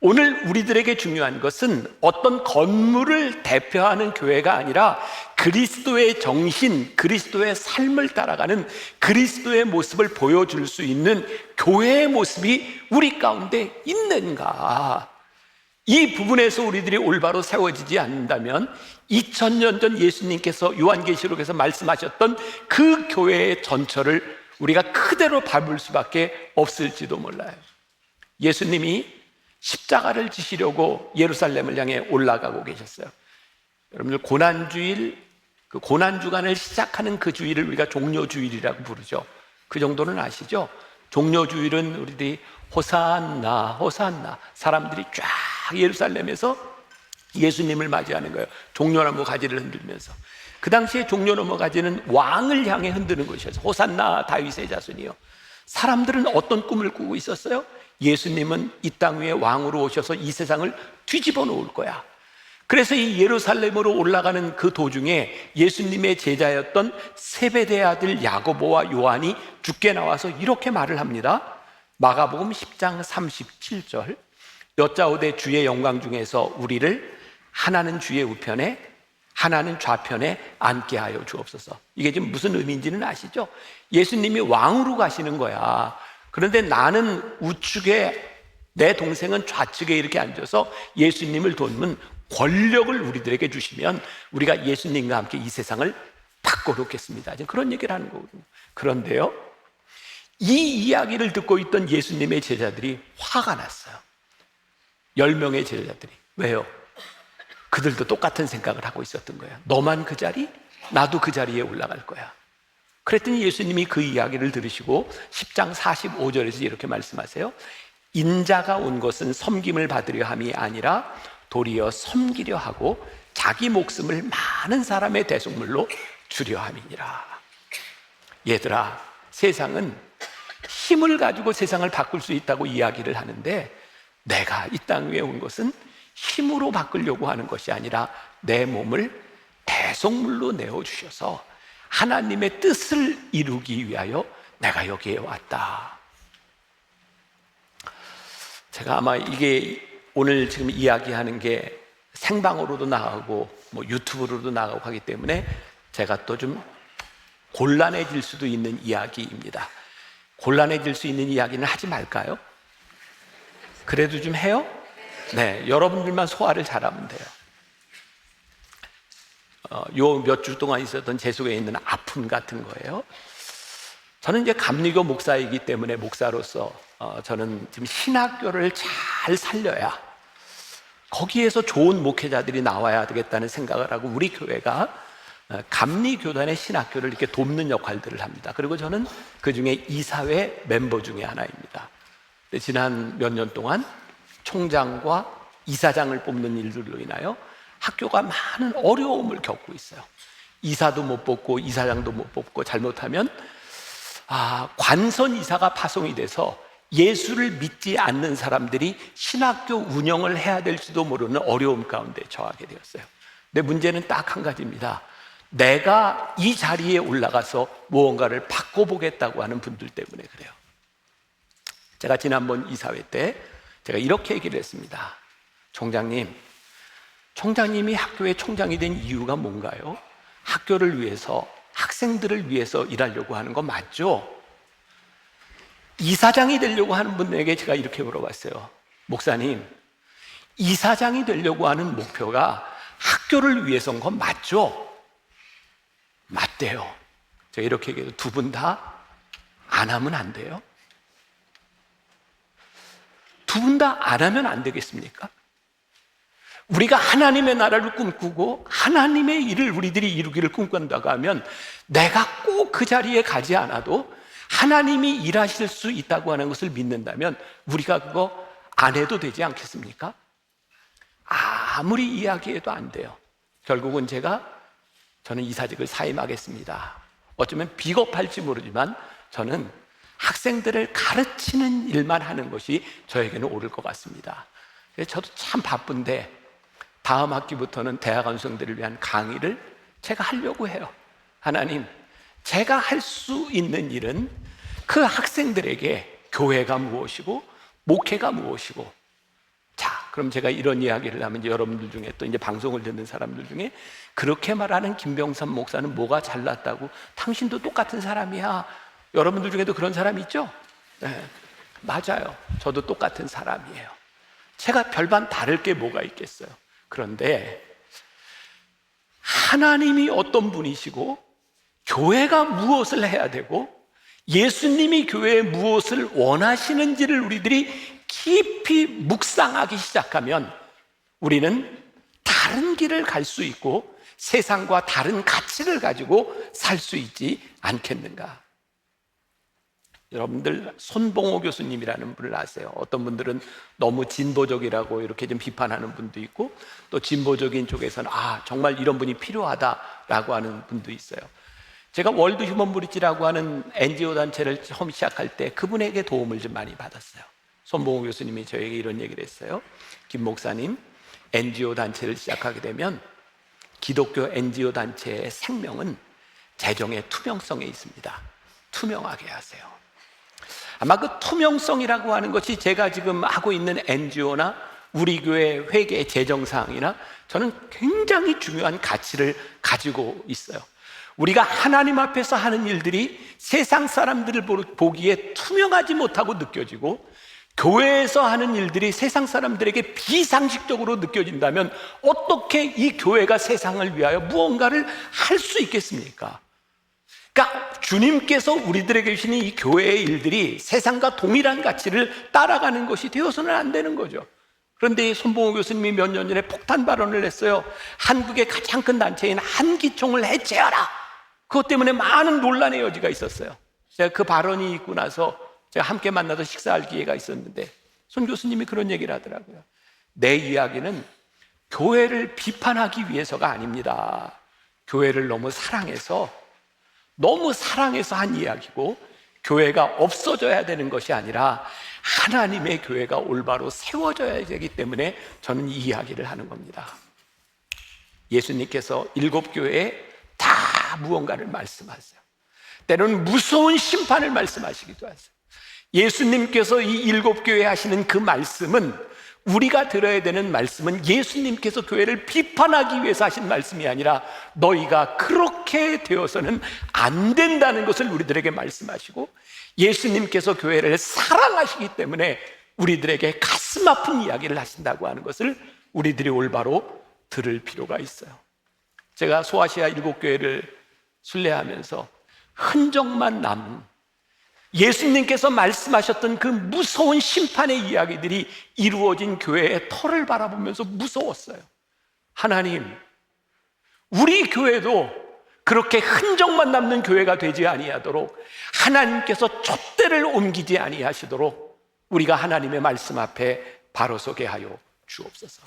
오늘 우리들에게 중요한 것은 어떤 건물을 대표하는 교회가 아니라 그리스도의 정신, 그리스도의 삶을 따라가는 그리스도의 모습을 보여줄 수 있는 교회의 모습이 우리 가운데 있는가? 이 부분에서 우리들이 올바로 세워지지 않는다면 2000년 전 예수님께서 요한계시록에서 말씀하셨던 그 교회의 전철을 우리가 그대로 밟을 수밖에 없을지도 몰라요. 예수님이 십자가를 지시려고 예루살렘을 향해 올라가고 계셨어요. 여러분들 고난주일, 그 고난주간을 시작하는 그 주일을 우리가 종료주일이라고 부르죠. 그 정도는 아시죠? 종료주일은 우리들이 호산나 호산나, 사람들이 쫙 예루살렘에서 예수님을 맞이하는 거예요. 종려나무 가지를 흔들면서. 그 당시에 종려나무 가지는 왕을 향해 흔드는 것이었어요. 호산나 다윗의 자손이요. 사람들은 어떤 꿈을 꾸고 있었어요? 예수님은 이 땅 위에 왕으로 오셔서 이 세상을 뒤집어 놓을 거야. 그래서 이 예루살렘으로 올라가는 그 도중에 예수님의 제자였던 세베대의 아들 야고보와 요한이 죽게 나와서 이렇게 말을 합니다. 마가복음 10장 37절, 여짜오되 주의 영광 중에서 우리를 하나는 주의 우편에 하나는 좌편에 앉게 하여 주옵소서. 이게 지금 무슨 의미인지는 아시죠? 예수님이 왕으로 가시는 거야. 그런데 나는 우측에, 내 동생은 좌측에 이렇게 앉아서 예수님을 돕는 권력을 우리들에게 주시면 우리가 예수님과 함께 이 세상을 바꿔놓겠습니다. 지금 그런 얘기를 하는 거거든요. 그런데요, 이 이야기를 듣고 있던 예수님의 제자들이 화가 났어요. 10명의 제자들이. 왜요? 그들도 똑같은 생각을 하고 있었던 거예요. 너만 그 자리? 나도 그 자리에 올라갈 거야. 그랬더니 예수님이 그 이야기를 들으시고 10장 45절에서 이렇게 말씀하세요. 인자가 온 것은 섬김을 받으려 함이 아니라 도리어 섬기려 하고 자기 목숨을 많은 사람의 대속물로 주려 함이니라. 얘들아, 세상은 힘을 가지고 세상을 바꿀 수 있다고 이야기를 하는데, 내가 이 땅 위에 온 것은 힘으로 바꾸려고 하는 것이 아니라 내 몸을 대속물로 내어주셔서 하나님의 뜻을 이루기 위하여 내가 여기에 왔다. 제가 아마 이게 오늘 지금 이야기하는 게 생방으로도 나가고 뭐 유튜브로도 나가고 하기 때문에 제가 또 좀 곤란해질 수도 있는 이야기입니다. 곤란해질 수 있는 이야기는 하지 말까요? 그래도 좀 해요? 네, 여러분들만 소화를 잘하면 돼요. 요 몇 주 동안 있었던 제 속에 있는 아픔 같은 거예요. 저는 이제 감리교 목사이기 때문에 목사로서 저는 지금 신학교를 잘 살려야, 거기에서 좋은 목회자들이 나와야 되겠다는 생각을 하고 우리 교회가 감리교단의 신학교를 이렇게 돕는 역할들을 합니다. 그리고 저는 그 중에 이사회 멤버 중에 하나입니다. 지난 몇 년 동안 총장과 이사장을 뽑는 일들로 인하여 학교가 많은 어려움을 겪고 있어요. 이사도 못 뽑고 이사장도 못 뽑고, 잘못하면 관선 이사가 파송이 돼서 예수를 믿지 않는 사람들이 신학교 운영을 해야 될지도 모르는 어려움 가운데 처하게 되었어요. 근데 문제는 딱 한 가지입니다. 내가 이 자리에 올라가서 무언가를 바꿔보겠다고 하는 분들 때문에 그래요. 제가 지난번 이사회 때 제가 이렇게 얘기를 했습니다. 총장님이 학교의 총장이 된 이유가 뭔가요? 학교를 위해서, 학생들을 위해서 일하려고 하는 거 맞죠? 이사장이 되려고 하는 분에게 제가 이렇게 물어봤어요. 목사님, 이사장이 되려고 하는 목표가 학교를 위해서인 건 맞죠? 맞대요. 제가 이렇게 얘기해도 두 분 다 안 하면 안 돼요? 두 분 다 안 하면 안 되겠습니까? 우리가 하나님의 나라를 꿈꾸고 하나님의 일을 우리들이 이루기를 꿈꾼다고 하면 내가 꼭 그 자리에 가지 않아도 하나님이 일하실 수 있다고 하는 것을 믿는다면 우리가 그거 안 해도 되지 않겠습니까? 아무리 이야기해도 안 돼요. 결국은 저는 이사직을 사임하겠습니다. 어쩌면 비겁할지 모르지만 저는 학생들을 가르치는 일만 하는 것이 저에게는 옳을 것 같습니다. 그래서 저도 참 바쁜데 다음 학기부터는 대학원생들을 위한 강의를 제가 하려고 해요. 하나님, 제가 할 수 있는 일은 그 학생들에게 교회가 무엇이고 목회가 무엇이고, 자, 그럼 제가 이런 이야기를 하면 이제 여러분들 중에 또 이제 방송을 듣는 사람들 중에 그렇게 말하는 김병삼 목사는 뭐가 잘났다고, 당신도 똑같은 사람이야. 여러분들 중에도 그런 사람 있죠? 네, 맞아요. 저도 똑같은 사람이에요. 제가 별반 다를 게 뭐가 있겠어요. 그런데 하나님이 어떤 분이시고 교회가 무엇을 해야 되고 예수님이 교회에 무엇을 원하시는지를 우리들이 깊이 묵상하기 시작하면 우리는 다른 길을 갈 수 있고 세상과 다른 가치를 가지고 살 수 있지 않겠는가. 여러분들 손봉호 교수님이라는 분을 아세요? 어떤 분들은 너무 진보적이라고 이렇게 좀 비판하는 분도 있고, 또 진보적인 쪽에서는 정말 이런 분이 필요하다라고 하는 분도 있어요. 제가 월드 휴먼 브릿지라고 하는 NGO 단체를 처음 시작할 때 그분에게 도움을 좀 많이 받았어요. 손봉호 교수님이 저에게 이런 얘기를 했어요. 김 목사님, NGO 단체를 시작하게 되면 기독교 NGO 단체의 생명은 재정의 투명성에 있습니다. 투명하게 하세요. 아마 그 투명성이라고 하는 것이 제가 지금 하고 있는 NGO나 우리 교회 회계 재정사항이나 저는 굉장히 중요한 가치를 가지고 있어요. 우리가 하나님 앞에서 하는 일들이 세상 사람들을 보기에 투명하지 못하고 느껴지고 교회에서 하는 일들이 세상 사람들에게 비상식적으로 느껴진다면 어떻게 이 교회가 세상을 위하여 무언가를 할 수 있겠습니까? 그러니까 주님께서 우리들에게 주시는 이 교회의 일들이 세상과 동일한 가치를 따라가는 것이 되어서는 안 되는 거죠. 그런데 손봉호 교수님이 몇 년 전에 폭탄 발언을 했어요. 한국의 가장 큰 단체인 한기총을 해체하라. 그것 때문에 많은 논란의 여지가 있었어요. 제가 그 발언이 있고 나서 제가 함께 만나서 식사할 기회가 있었는데 손 교수님이 그런 얘기를 하더라고요. 내 이야기는 교회를 비판하기 위해서가 아닙니다. 교회를 너무 사랑해서 한 이야기고, 교회가 없어져야 되는 것이 아니라 하나님의 교회가 올바로 세워져야 되기 때문에 저는 이 이야기를 하는 겁니다. 예수님께서 7교회에 다 무언가를 말씀하세요. 때로는 무서운 심판을 말씀하시기도 하세요. 예수님께서 이 7교회에 하시는 그 말씀은, 우리가 들어야 되는 말씀은 예수님께서 교회를 비판하기 위해서 하신 말씀이 아니라 너희가 그렇게 되어서는 안 된다는 것을 우리들에게 말씀하시고, 예수님께서 교회를 사랑하시기 때문에 우리들에게 가슴 아픈 이야기를 하신다고 하는 것을 우리들이 올바로 들을 필요가 있어요. 제가 소아시아 7교회를 순례하면서 흔적만 남은 예수님께서 말씀하셨던 그 무서운 심판의 이야기들이 이루어진 교회의 터를 바라보면서 무서웠어요. 하나님, 우리 교회도 그렇게 흔적만 남는 교회가 되지 아니하도록, 하나님께서 촛대를 옮기지 아니하시도록 우리가 하나님의 말씀 앞에 바로 서게 하여 주옵소서.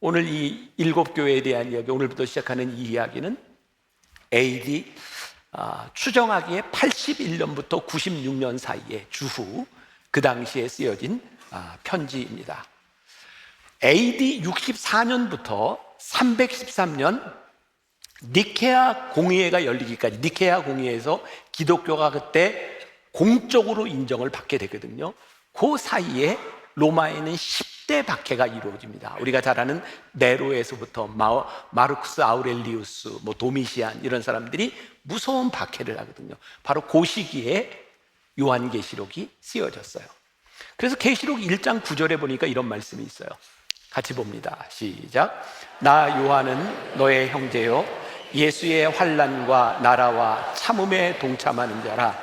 오늘 이 7교회에 대한 이야기, 오늘부터 시작하는 이 이야기는 AD 추정하기에 81년부터 96년 사이에 주후 그 당시에 쓰여진 편지입니다. AD 64년부터 313년 니케아 공의회가 열리기까지, 니케아 공의회에서 기독교가 그때 공적으로 인정을 받게 되거든요. 그 사이에 로마에는 10대 박해가 이루어집니다. 우리가 잘 아는 네로에서부터 마르쿠스 아우렐리우스, 도미시안 이런 사람들이 무서운 박해를 하거든요. 바로 그 시기에 요한계시록이 쓰여졌어요. 그래서 계시록 1장 9절에 보니까 이런 말씀이 있어요. 같이 봅니다. 시작. 나 요한은 너의 형제요 예수의 환난과 나라와 참음에 동참하는 자라.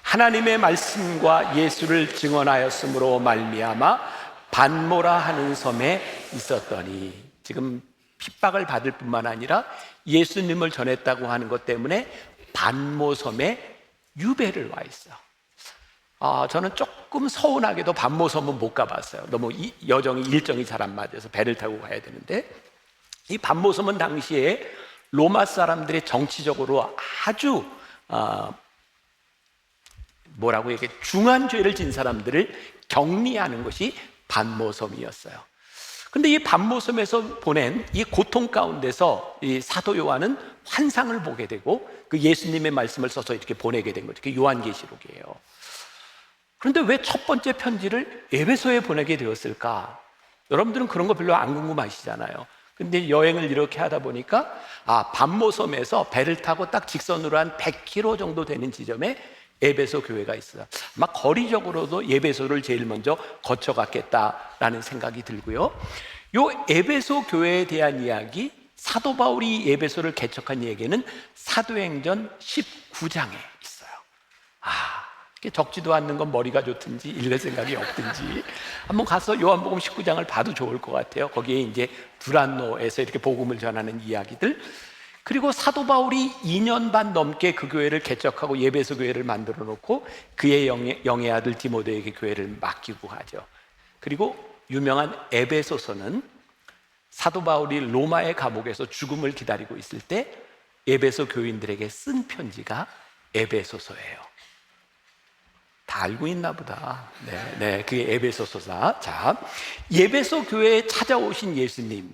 하나님의 말씀과 예수를 증언하였으므로 말미암아 반모라 하는 섬에 있었더니, 지금 핍박을 받을 뿐만 아니라 예수님을 전했다고 하는 것 때문에 반모섬에 유배를 와 있어요. 저는 조금 서운하게도 반모섬은 못 가봤어요. 너무 일정이 잘 안 맞아서 배를 타고 가야 되는데, 이 반모섬은 당시에 로마 사람들이 정치적으로 아주 중한 죄를 진 사람들을 격리하는 것이 반모섬이었어요. 근데 이 밤모섬에서 보낸 이 고통 가운데서 이 사도 요한은 환상을 보게 되고 그 예수님의 말씀을 써서 이렇게 보내게 된 거죠. 그게 요한계시록이에요. 그런데 왜 첫 번째 편지를 에베소에 보내게 되었을까? 여러분들은 그런 거 별로 안 궁금하시잖아요. 근데 여행을 이렇게 하다 보니까 밤모섬에서 배를 타고 딱 직선으로 한 100km 정도 되는 지점에 에베소 교회가 있어요. 아마 거리적으로도 에베소를 제일 먼저 거쳐갔겠다라는 생각이 들고요. 요 에베소 교회에 대한 이야기, 사도 바울이 에베소를 개척한 얘기는 사도행전 19장에 있어요. 적지도 않는 건 머리가 좋든지 읽을 생각이 없든지 한번 가서 요한복음 19장을 봐도 좋을 것 같아요. 거기에 이제 두란노에서 이렇게 복음을 전하는 이야기들, 그리고 사도 바울이 2년 반 넘게 그 교회를 개척하고 에베소 교회를 만들어 놓고 그의 영의 아들 디모데에게 교회를 맡기고 하죠. 그리고 유명한 에베소서는 사도 바울이 로마의 감옥에서 죽음을 기다리고 있을 때 에베소 교인들에게 쓴 편지가 에베소서예요. 다 알고 있나 보다. 네, 그게 에베소서다. 자, 에베소 교회에 찾아오신 예수님,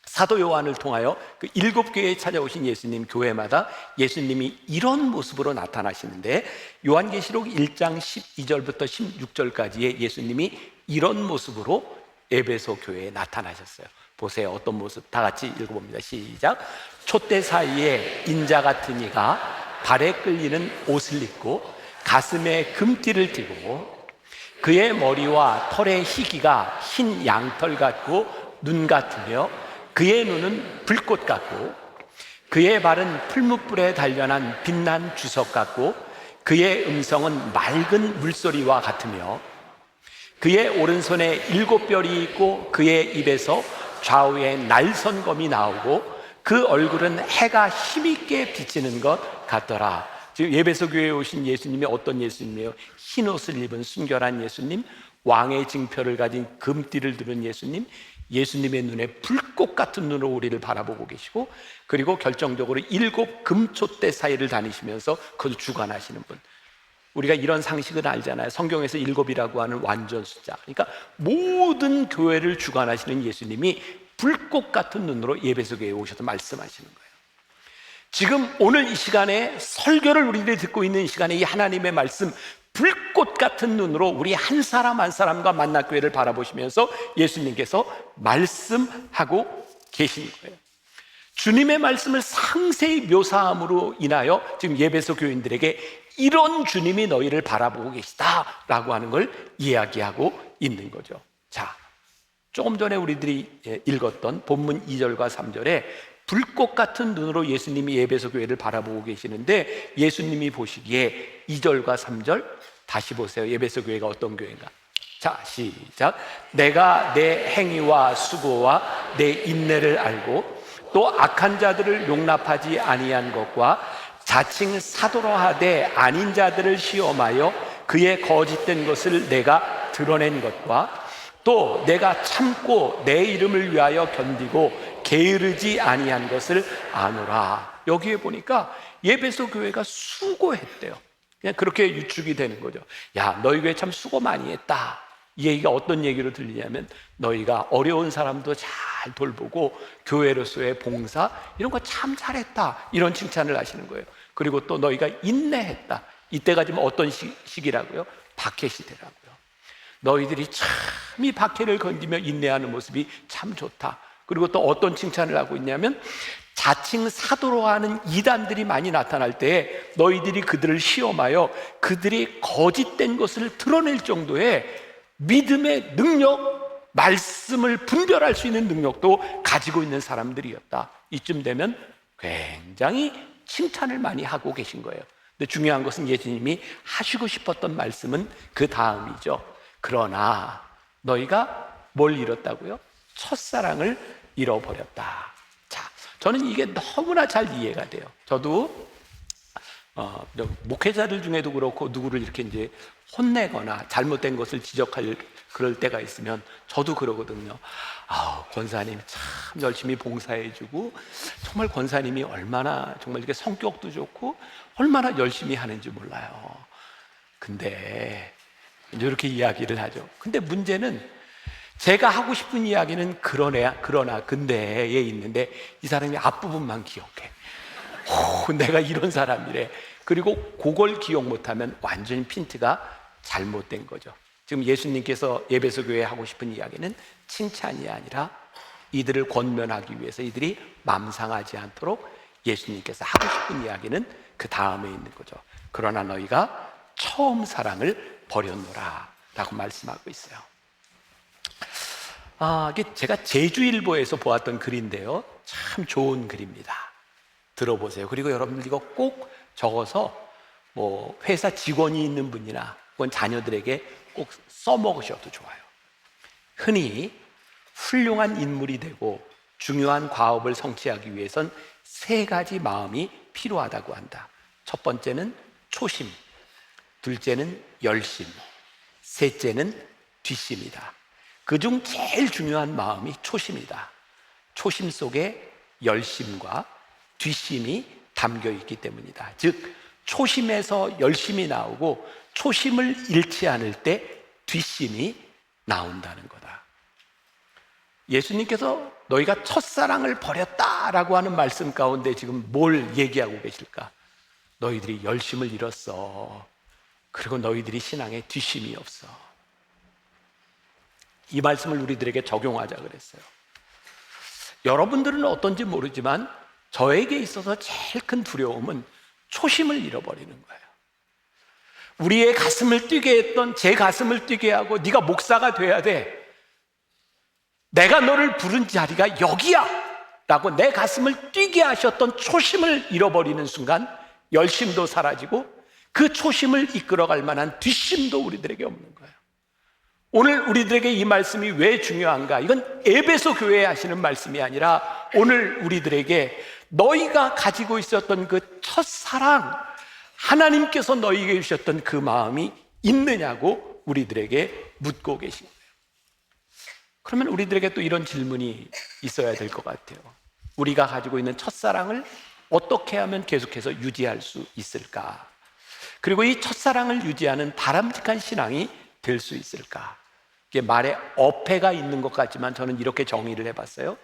사도 요한을 통하여 그 7교회에 찾아오신 예수님, 교회마다 예수님이 이런 모습으로 나타나시는데 요한계시록 1장 12절부터 16절까지의 예수님이 이런 모습으로 에베소 교회에 나타나셨어요. 보세요. 어떤 모습? 다 같이 읽어봅니다. 시작. 촛대 사이에 인자 같은 이가 발에 끌리는 옷을 입고 가슴에 금띠를 띠고 그의 머리와 털의 희기가 흰 양털 같고 눈 같으며 그의 눈은 불꽃 같고 그의 발은 풀무불에 단련한 빛난 주석 같고 그의 음성은 맑은 물소리와 같으며 그의 오른손에 7 별이 있고 그의 입에서 좌우에 날선검이 나오고 그 얼굴은 해가 힘있게 비치는 것 같더라. 지금 에베소 교회에 오신 예수님이 어떤 예수님이에요? 흰 옷을 입은 순결한 예수님, 왕의 징표를 가진 금띠를 두른 예수님, 예수님의 눈에 불꽃 같은 눈으로 우리를 바라보고 계시고, 그리고 결정적으로 7 금촛대 사이를 다니시면서 그걸 주관하시는 분. 우리가 이런 상식을 알잖아요. 성경에서 7이라고 하는 완전 숫자. 그러니까 모든 교회를 주관하시는 예수님이 불꽃 같은 눈으로 에베소 교회에 오셔서 말씀하시는 거예요. 지금 오늘 이 시간에 설교를 우리들이 듣고 있는 시간에 이 하나님의 말씀 불꽃 같은 눈으로 우리 한 사람 한 사람과 만나교회를 바라보시면서 예수님께서 말씀하고 계신 거예요. 주님의 말씀을 상세히 묘사함으로 인하여 지금 에베소 교인들에게 이런 주님이 너희를 바라보고 계시다라고 하는 걸 이야기하고 있는 거죠. 자, 조금 전에 우리들이 읽었던 본문 2절과 3절에 불꽃 같은 눈으로 예수님이 에베소 교회를 바라보고 계시는데 예수님이 보시기에 2절과 3절 다시 보세요. 에베소 교회가 어떤 교회인가? 자, 시작. 내가 내 행위와 수고와 내 인내를 알고 또 악한 자들을 용납하지 아니한 것과 자칭 사도로 하되 아닌 자들을 시험하여 그의 거짓된 것을 내가 드러낸 것과 또 내가 참고 내 이름을 위하여 견디고 게으르지 아니한 것을 아노라. 여기에 보니까 에베소 교회가 수고했대요. 그냥 그렇게 유축이 되는 거죠. 야, 너희 교회 참 수고 많이 했다. 이 얘기가 어떤 얘기로 들리냐면 너희가 어려운 사람도 잘 돌보고 교회로서의 봉사 이런 거 참 잘했다, 이런 칭찬을 하시는 거예요. 그리고 또 너희가 인내했다. 이때가 지금 어떤 시기라고요? 박해 시대라고요. 너희들이 참 이 박해를 견디며 인내하는 모습이 참 좋다. 그리고 또 어떤 칭찬을 하고 있냐면 자칭 사도로 하는 이단들이 많이 나타날 때 너희들이 그들을 시험하여 그들이 거짓된 것을 드러낼 정도의 믿음의 능력, 말씀을 분별할 수 있는 능력도 가지고 있는 사람들이었다. 이쯤 되면 굉장히 칭찬을 많이 하고 계신 거예요. 근데 중요한 것은 예수님이 하시고 싶었던 말씀은 그 다음이죠. 그러나 너희가 뭘 잃었다고요? 첫사랑을 잃어버렸다. 자, 저는 이게 너무나 잘 이해가 돼요. 저도 목회자들 중에도 그렇고 누구를 이렇게 이제 혼내거나 잘못된 것을 지적할 그럴 때가 있으면 저도 그러거든요. 권사님 참 열심히 봉사해주고 정말 권사님이 얼마나 정말 이렇게 성격도 좋고 얼마나 열심히 하는지 몰라요. 근데 이렇게 이야기를 하죠. 근데 문제는 제가 하고 싶은 이야기는 그러나 근데에 있는데 이 사람이 앞부분만 기억해. 내가 이런 사람이래. 그리고 그걸 기억 못하면 완전히 핀트가 잘못된 거죠. 지금 예수님께서 에베소 교회에 하고 싶은 이야기는 칭찬이 아니라 이들을 권면하기 위해서 이들이 맘상하지 않도록 예수님께서 하고 싶은 이야기는 그 다음에 있는 거죠. 그러나 너희가 처음 사랑을 버렸노라 라고 말씀하고 있어요. 이게 제가 제주일보에서 보았던 글인데요, 참 좋은 글입니다. 들어보세요. 그리고 여러분들 이거 꼭 적어서 뭐 회사 직원이 있는 분이나 혹은 자녀들에게 꼭 써먹으셔도 좋아요. 흔히 훌륭한 인물이 되고 중요한 과업을 성취하기 위해선 3가지 마음이 필요하다고 한다. 첫 번째는 초심, 둘째는 열심, 셋째는 뒷심이다. 그중 제일 중요한 마음이 초심이다. 초심 속에 열심과 뒷심이 담겨 있기 때문이다. 즉 초심에서 열심이 나오고 초심을 잃지 않을 때 뒷심이 나온다는 거다. 예수님께서 너희가 첫사랑을 버렸다라고 하는 말씀 가운데 지금 뭘 얘기하고 계실까? 너희들이 열심을 잃었어. 그리고 너희들이 신앙에 뒷심이 없어. 이 말씀을 우리들에게 적용하자 그랬어요. 여러분들은 어떤지 모르지만 저에게 있어서 제일 큰 두려움은 초심을 잃어버리는 거예요. 우리의 가슴을 뛰게 했던, 제 가슴을 뛰게 하고 네가 목사가 돼야 돼, 내가 너를 부른 자리가 여기야 라고 내 가슴을 뛰게 하셨던 초심을 잃어버리는 순간 열심도 사라지고 그 초심을 이끌어갈 만한 뒷심도 우리들에게 없는 거예요. 오늘 우리들에게 이 말씀이 왜 중요한가? 이건 에베소 교회에 하시는 말씀이 아니라 오늘 우리들에게 너희가 가지고 있었던 그 첫사랑, 하나님께서 너희에게 주셨던 그 마음이 있느냐고 우리들에게 묻고 계신 거예요. 그러면 우리들에게 또 이런 질문이 있어야 될 것 같아요. 우리가 가지고 있는 첫사랑을 어떻게 하면 계속해서 유지할 수 있을까? 그리고 이 첫사랑을 유지하는 바람직한 신앙이 될 수 있을까? 이게 말에 어폐가 있는 것 같지만 저는 이렇게 정의를 해봤어요.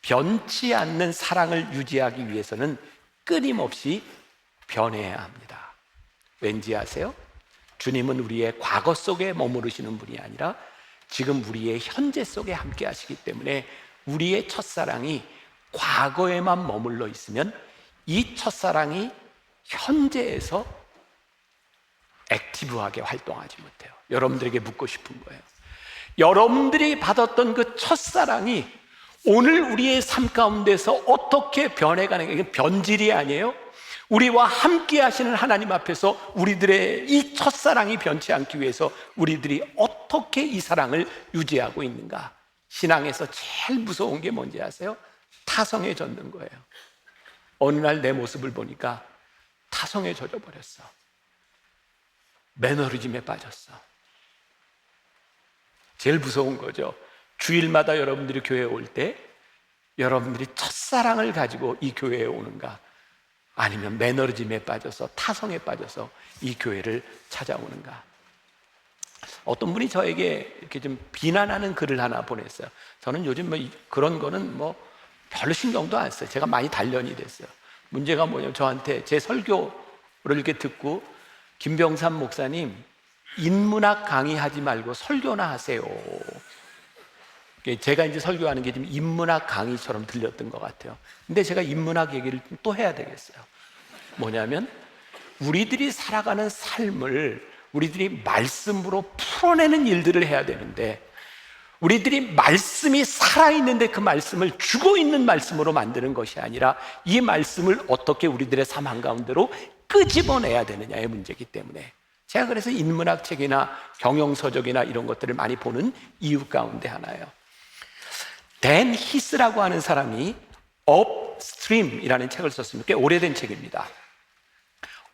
변치 않는 사랑을 유지하기 위해서는 끊임없이 변해야 합니다. 왠지 아세요? 주님은 우리의 과거 속에 머무르시는 분이 아니라 지금 우리의 현재 속에 함께 하시기 때문에 우리의 첫사랑이 과거에만 머물러 있으면 이 첫사랑이 현재에서 액티브하게 활동하지 못해요. 여러분들에게 묻고 싶은 거예요. 여러분들이 받았던 그 첫사랑이 오늘 우리의 삶 가운데서 어떻게 변해가는, 이게 변질이 아니에요. 우리와 함께 하시는 하나님 앞에서 우리들의 이 첫사랑이 변치 않기 위해서 우리들이 어떻게 이 사랑을 유지하고 있는가? 신앙에서 제일 무서운 게 뭔지 아세요? 타성에 젖는 거예요. 어느 날 내 모습을 보니까 타성에 젖어버렸어. 매너리즘에 빠졌어. 제일 무서운 거죠. 주일마다 여러분들이 교회에 올 때 여러분들이 첫사랑을 가지고 이 교회에 오는가? 아니면 매너리즘에 빠져서 타성에 빠져서 이 교회를 찾아오는가? 어떤 분이 저에게 이렇게 좀 비난하는 글을 하나 보냈어요. 저는 요즘 그런 거는 별로 신경도 안 써요. 제가 많이 단련이 됐어요. 문제가 뭐냐면 저한테 제 설교를 이렇게 듣고 김병삼 목사님 인문학 강의하지 말고 설교나 하세요. 제가 이제 설교하는 게 좀 인문학 강의처럼 들렸던 것 같아요. 근데 제가 인문학 얘기를 또 해야 되겠어요. 뭐냐면 우리들이 살아가는 삶을 우리들이 말씀으로 풀어내는 일들을 해야 되는데 우리들이 말씀이 살아있는데 그 말씀을 죽어있는 말씀으로 만드는 것이 아니라 이 말씀을 어떻게 우리들의 삶 한가운데로 끄집어내야 되느냐의 문제이기 때문에 제가 그래서 인문학 책이나 경영서적이나 이런 것들을 많이 보는 이유 가운데 하나예요. 댄 히스라고 하는 사람이 업스트림이라는 책을 썼습니다. 꽤 오래된 책입니다.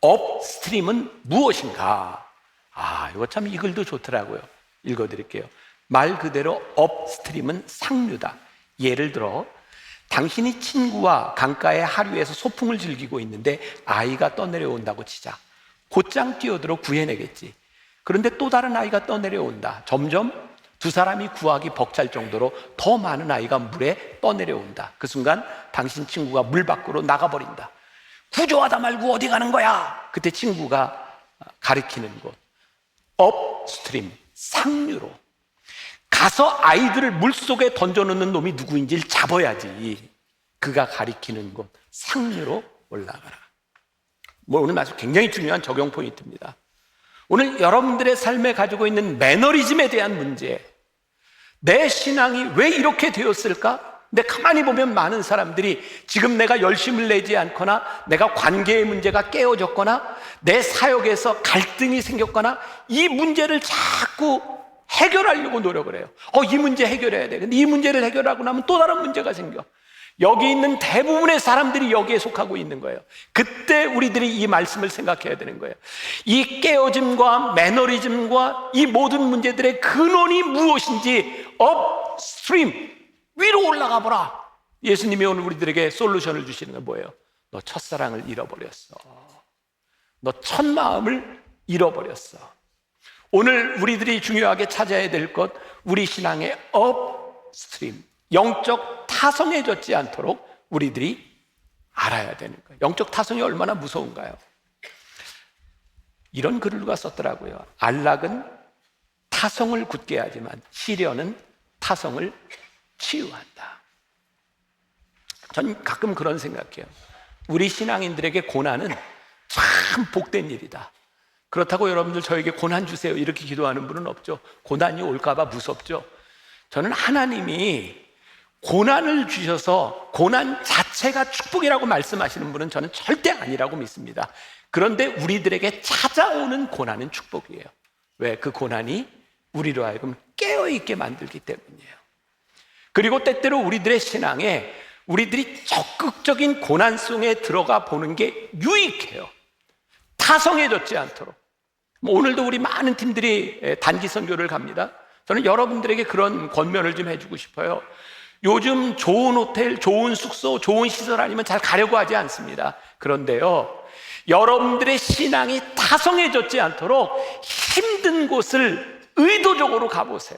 업스트림은 무엇인가? 이거 참 이 글도 좋더라고요. 읽어드릴게요. 말 그대로 업스트림은 상류다. 예를 들어 당신이 친구와 강가의 하류에서 소풍을 즐기고 있는데 아이가 떠내려온다고 치자. 곧장 뛰어들어 구해내겠지. 그런데 또 다른 아이가 떠내려온다. 점점 두 사람이 구하기 벅찰 정도로 더 많은 아이가 물에 떠내려온다. 그 순간 당신 친구가 물 밖으로 나가버린다. 구조하다 말고 어디 가는 거야? 그때 친구가 가리키는 곳, 업스트림, 상류로 가서 아이들을 물속에 던져놓는 놈이 누구인지를 잡아야지. 그가 가리키는 곳, 상류로 올라가라. 오늘 말씀 굉장히 중요한 적용 포인트입니다. 오늘 여러분들의 삶에 가지고 있는 매너리즘에 대한 문제, 내 신앙이 왜 이렇게 되었을까? 근데 가만히 보면 많은 사람들이 지금 내가 열심을 내지 않거나 내가 관계의 문제가 깨어졌거나 내 사역에서 갈등이 생겼거나 이 문제를 자꾸 해결하려고 노력을 해요. 이 문제 해결해야 돼. 근데 이 문제를 해결하고 나면 또 다른 문제가 생겨. 여기 있는 대부분의 사람들이 여기에 속하고 있는 거예요. 그때 우리들이 이 말씀을 생각해야 되는 거예요. 이 깨어짐과 매너리즘과 이 모든 문제들의 근원이 무엇인지 업스트림, 위로 올라가 보라. 예수님이 오늘 우리들에게 솔루션을 주시는 건 뭐예요? 너 첫사랑을 잃어버렸어. 너 첫 마음을 잃어버렸어. 오늘 우리들이 중요하게 찾아야 될 것, 우리 신앙의 업스트림, 영적 타성해졌지 않도록 우리들이 알아야 되는 거예요. 영적 타성이 얼마나 무서운가요? 이런 글을 누가 썼더라고요. 안락은 타성을 굳게 하지만 시련은 타성을 치유한다. 전 가끔 그런 생각해요. 우리 신앙인들에게 고난은 참 복된 일이다. 그렇다고 여러분들 저에게 고난 주세요 이렇게 기도하는 분은 없죠. 고난이 올까봐 무섭죠. 저는 하나님이 고난을 주셔서 고난 자체가 축복이라고 말씀하시는 분은 저는 절대 아니라고 믿습니다. 그런데 우리들에게 찾아오는 고난은 축복이에요. 왜? 그 고난이 우리로 하여금 깨어있게 만들기 때문이에요. 그리고 때때로 우리들의 신앙에 우리들이 적극적인 고난 속에 들어가 보는 게 유익해요. 타성해졌지 않도록. 오늘도 우리 많은 팀들이 단기 선교를 갑니다. 저는 여러분들에게 그런 권면을 좀 해주고 싶어요. 요즘 좋은 호텔, 좋은 숙소, 좋은 시설 아니면 잘 가려고 하지 않습니다. 그런데요, 여러분들의 신앙이 타성해졌지 않도록 힘든 곳을 의도적으로 가보세요.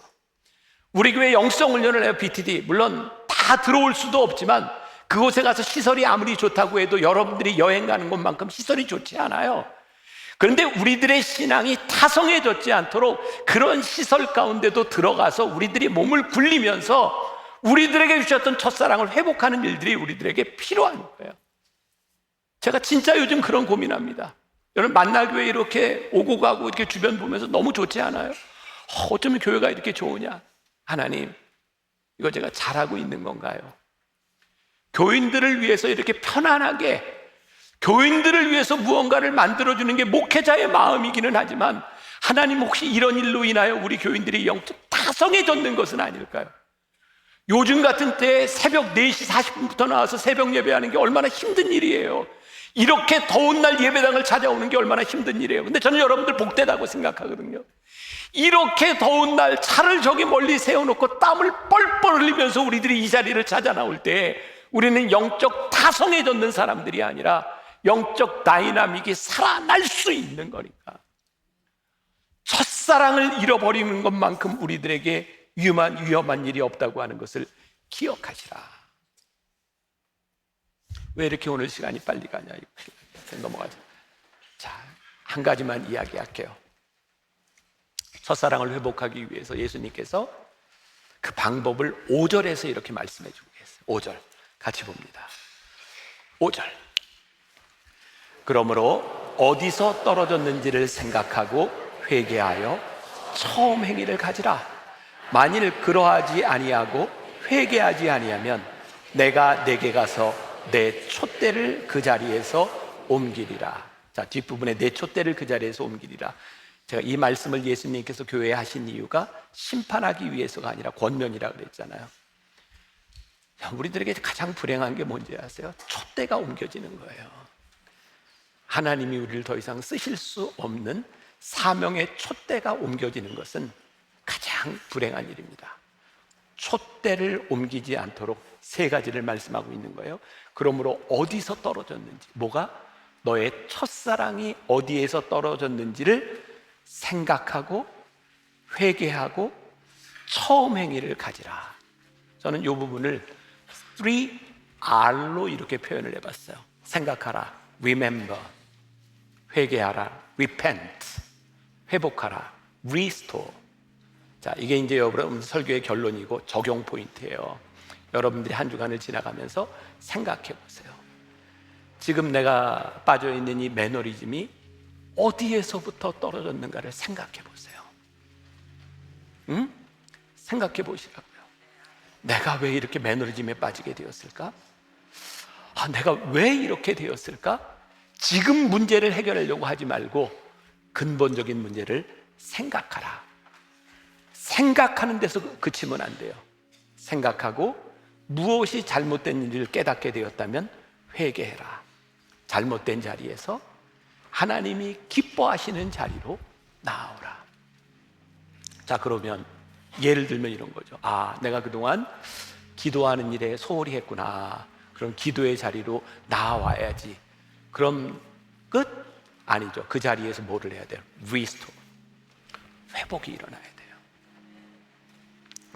우리 교회 영성훈련을 해요, BTD. 물론 다 들어올 수도 없지만 그곳에 가서 시설이 아무리 좋다고 해도 여러분들이 여행 가는 곳만큼 시설이 좋지 않아요. 그런데 우리들의 신앙이 타성해졌지 않도록 그런 시설 가운데도 들어가서 우리들이 몸을 굴리면서 우리들에게 주셨던 첫사랑을 회복하는 일들이 우리들에게 필요한 거예요. 제가 진짜 요즘 그런 고민합니다. 여러분, 만나교회 이렇게 오고 가고 이렇게 주변 보면서 너무 좋지 않아요? 어쩌면 교회가 이렇게 좋으냐? 하나님, 이거 제가 잘하고 있는 건가요? 교인들을 위해서 이렇게 편안하게, 교인들을 위해서 무언가를 만들어주는 게 목회자의 마음이기는 하지만 하나님, 혹시 이런 일로 인하여 우리 교인들이 영적 타성해졌는 것은 아닐까요? 요즘 같은 때에 새벽 4시 40분부터 나와서 새벽 예배하는 게 얼마나 힘든 일이에요. 이렇게 더운 날 예배당을 찾아오는 게 얼마나 힘든 일이에요. 근데 저는 여러분들 복되다고 생각하거든요. 이렇게 더운 날 차를 저기 멀리 세워놓고 땀을 뻘뻘 흘리면서 우리들이 이 자리를 찾아 나올 때 우리는 영적 타성해졌는 사람들이 아니라 영적 다이나믹이 살아날 수 있는 거니까. 첫사랑을 잃어버리는 것만큼 우리들에게 위험한 일이 없다고 하는 것을 기억하시라. 왜 이렇게 오늘 시간이 빨리 가냐? 넘어가자. 자, 한 가지만 이야기할게요. 첫사랑을 회복하기 위해서 예수님께서 그 방법을 5절에서 이렇게 말씀해 주고 계세요. 5절 같이 봅니다. 5절. 그러므로 어디서 떨어졌는지를 생각하고 회개하여 처음 행위를 가지라. 만일 그러하지 아니하고 회개하지 아니하면 내가 내게 가서 내 촛대를 그 자리에서 옮기리라. 자, 뒷부분에 내 촛대를 그 자리에서 옮기리라. 제가 이 말씀을 예수님께서 교회에 하신 이유가 심판하기 위해서가 아니라 권면이라 그랬잖아요. 우리들에게 가장 불행한 게 뭔지 아세요? 촛대가 옮겨지는 거예요. 하나님이 우리를 더 이상 쓰실 수 없는 사명의 촛대가 옮겨지는 것은 가장 불행한 일입니다. 촛대를 옮기지 않도록 세 가지를 말씀하고 있는 거예요. 그러므로 어디서 떨어졌는지, 뭐가? 너의 첫사랑이 어디에서 떨어졌는지를 생각하고 회개하고 처음 행위를 가지라. 저는 이 부분을 3R로 이렇게 표현을 해봤어요. 생각하라, remember, 회개하라, repent, 회복하라, restore. 자, 이게 이제 여러분 설교의 결론이고 적용 포인트예요. 여러분들이 한 주간을 지나가면서 생각해 보세요. 지금 내가 빠져 있는 이 매너리즘이 어디에서부터 떨어졌는가를 생각해 보세요. 응? 생각해 보시라고요. 내가 왜 이렇게 매너리즘에 빠지게 되었을까? 내가 왜 이렇게 되었을까? 지금 문제를 해결하려고 하지 말고 근본적인 문제를 생각하라. 생각하는 데서 그치면 안 돼요. 생각하고 무엇이 잘못된 일을 깨닫게 되었다면 회개해라. 잘못된 자리에서 하나님이 기뻐하시는 자리로 나아오라. 자, 그러면 예를 들면 이런 거죠. 내가 그동안 기도하는 일에 소홀히 했구나. 그럼 기도의 자리로 나아와야지. 그럼 끝? 아니죠. 그 자리에서 뭐를 해야 돼요? Restore. 회복이 일어나야 돼요.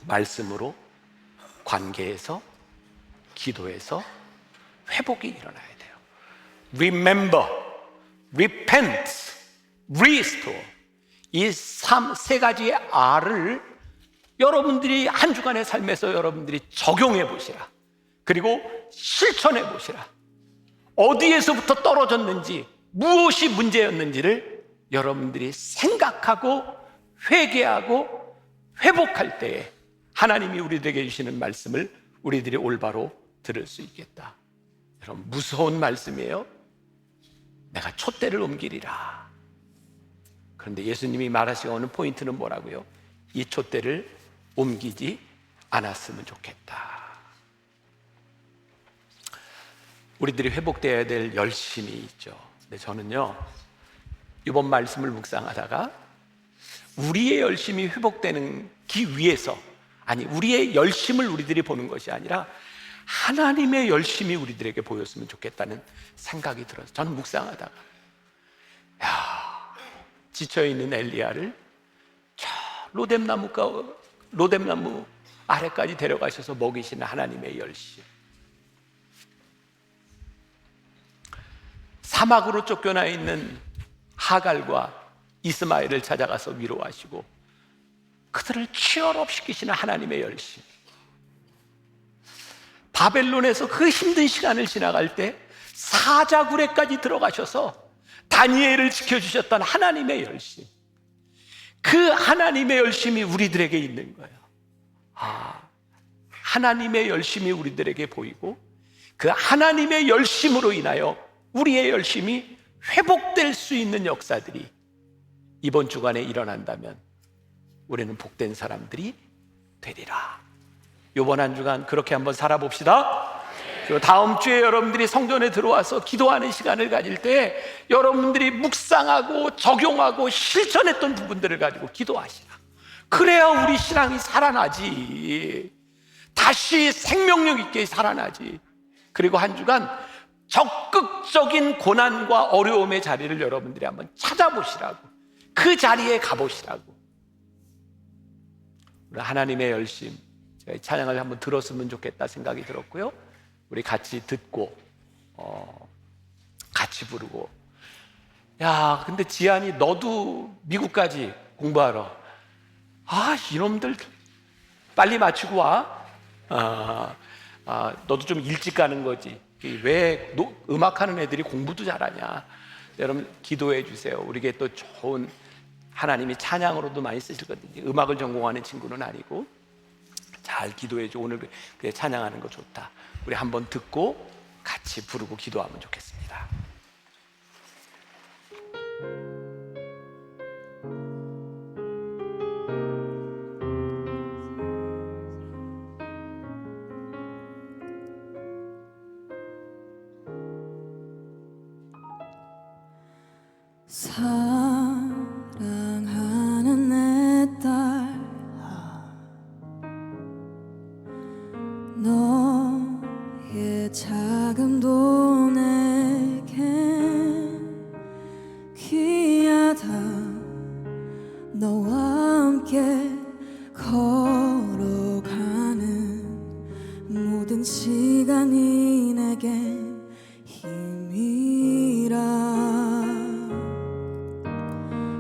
말씀으로, 관계에서, 기도에서 회복이 일어나야 돼요. Remember, repent, restore. 이 세 가지의 R을 여러분들이 한 주간의 삶에서 여러분들이 적용해 보시라. 그리고 실천해 보시라. 어디에서부터 떨어졌는지, 무엇이 문제였는지를 여러분들이 생각하고 회개하고 회복할 때에 하나님이 우리들에게 주시는 말씀을 우리들이 올바로 들을 수 있겠다. 여러분, 무서운 말씀이에요. 내가 촛대를 옮기리라. 그런데 예수님이 말하시고 오는 포인트는 뭐라고요? 이 촛대를 옮기지 않았으면 좋겠다. 우리들이 회복되어야 될 열심이 있죠. 근데 저는요, 이번 말씀을 묵상하다가 우리의 열심이 회복되기 위해서, 우리의 열심을 우리들이 보는 것이 아니라 하나님의 열심이 우리들에게 보였으면 좋겠다는 생각이 들어서 저는 묵상하다가 지쳐있는 엘리야를 저 로뎀나무 아래까지 데려가셔서 먹이시는 하나님의 열심, 사막으로 쫓겨나 있는 하갈과 이스마엘을 찾아가서 위로하시고 그들을 취업시키시는 하나님의 열심, 바벨론에서 그 힘든 시간을 지나갈 때 사자굴에까지 들어가셔서 다니엘을 지켜주셨던 하나님의 열심, 그 하나님의 열심이 우리들에게 있는 거예요. 하나님의 열심이 우리들에게 보이고 그 하나님의 열심으로 인하여 우리의 열심이 회복될 수 있는 역사들이 이번 주간에 일어난다면 우리는 복된 사람들이 되리라. 이번 한 주간 그렇게 한번 살아봅시다. 그리고 다음 주에 여러분들이 성전에 들어와서 기도하는 시간을 가질 때 여러분들이 묵상하고 적용하고 실천했던 부분들을 가지고 기도하시라. 그래야 우리 신앙이 살아나지. 다시 생명력 있게 살아나지. 그리고 한 주간 적극적인 고난과 어려움의 자리를 여러분들이 한번 찾아보시라고, 그 자리에 가보시라고. 우리 하나님의 열심, 제가 이 찬양을 한번 들었으면 좋겠다 생각이 들었고요. 우리 같이 듣고 같이 부르고. 야, 근데 지한이 너도 미국까지 공부하러. 이놈들 빨리 마치고 와. 너도 좀 일찍 가는 거지. 왜 음악하는 애들이 공부도 잘하냐. 여러분 기도해 주세요. 우리에게 또 좋은, 하나님이 찬양으로도 많이 쓰실 거든요. 음악을 전공하는 친구는 아니고 잘 기도해 줘. 오늘 그래 찬양하는 거 좋다. 우리 한번 듣고 같이 부르고 기도하면 좋겠습니다. 사랑하는 내 딸아, 너의 자금도 내겐 귀하다. 너와 함께 걸 긴 시간이 내겐 힘이라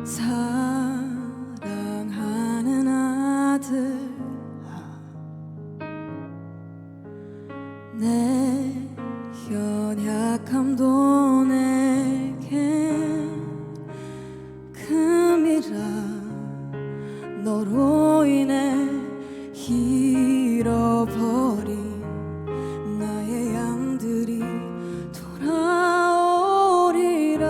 사랑하는 아들 내 연약함도 내겐 금이라 너로 인해 잃어버린 나의 양들이 돌아오리라.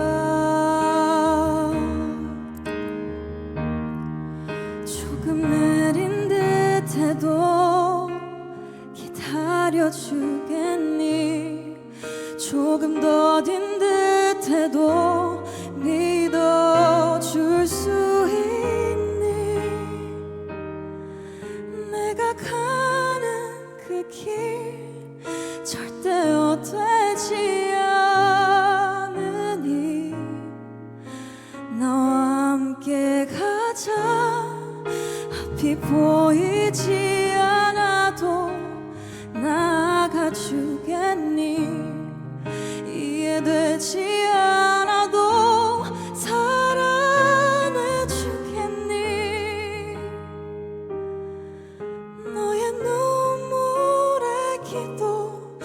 조금 느린 듯해도 기다려주겠니? 조금 더딘 듯해도 믿어줄 수 있니? 내가 가는 그 길 절대 헛되지 않으니 나와 함께 가자. 앞이 보이지 않아도 나아가주겠니? 이해되지 않아도 사랑해주겠니? 너의 눈물의 기도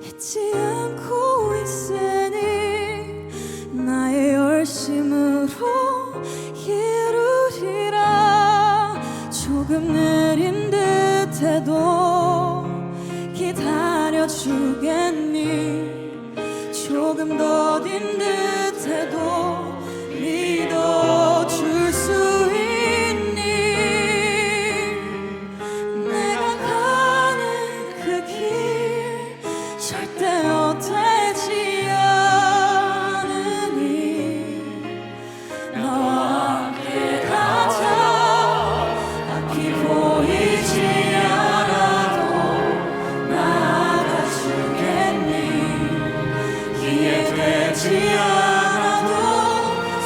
잊지 않고 있으니 나의 열심으로 이루리라. 조금 느린 듯해도 기다려주겠니? 조금 더딘 듯해도 믿어줄 수 있니? 내가 가는 그 길 절대 헛되지 않으니 나와 함께 가자. 앞이 보이지 않아도 나아가주겠니? 이해되지 않아도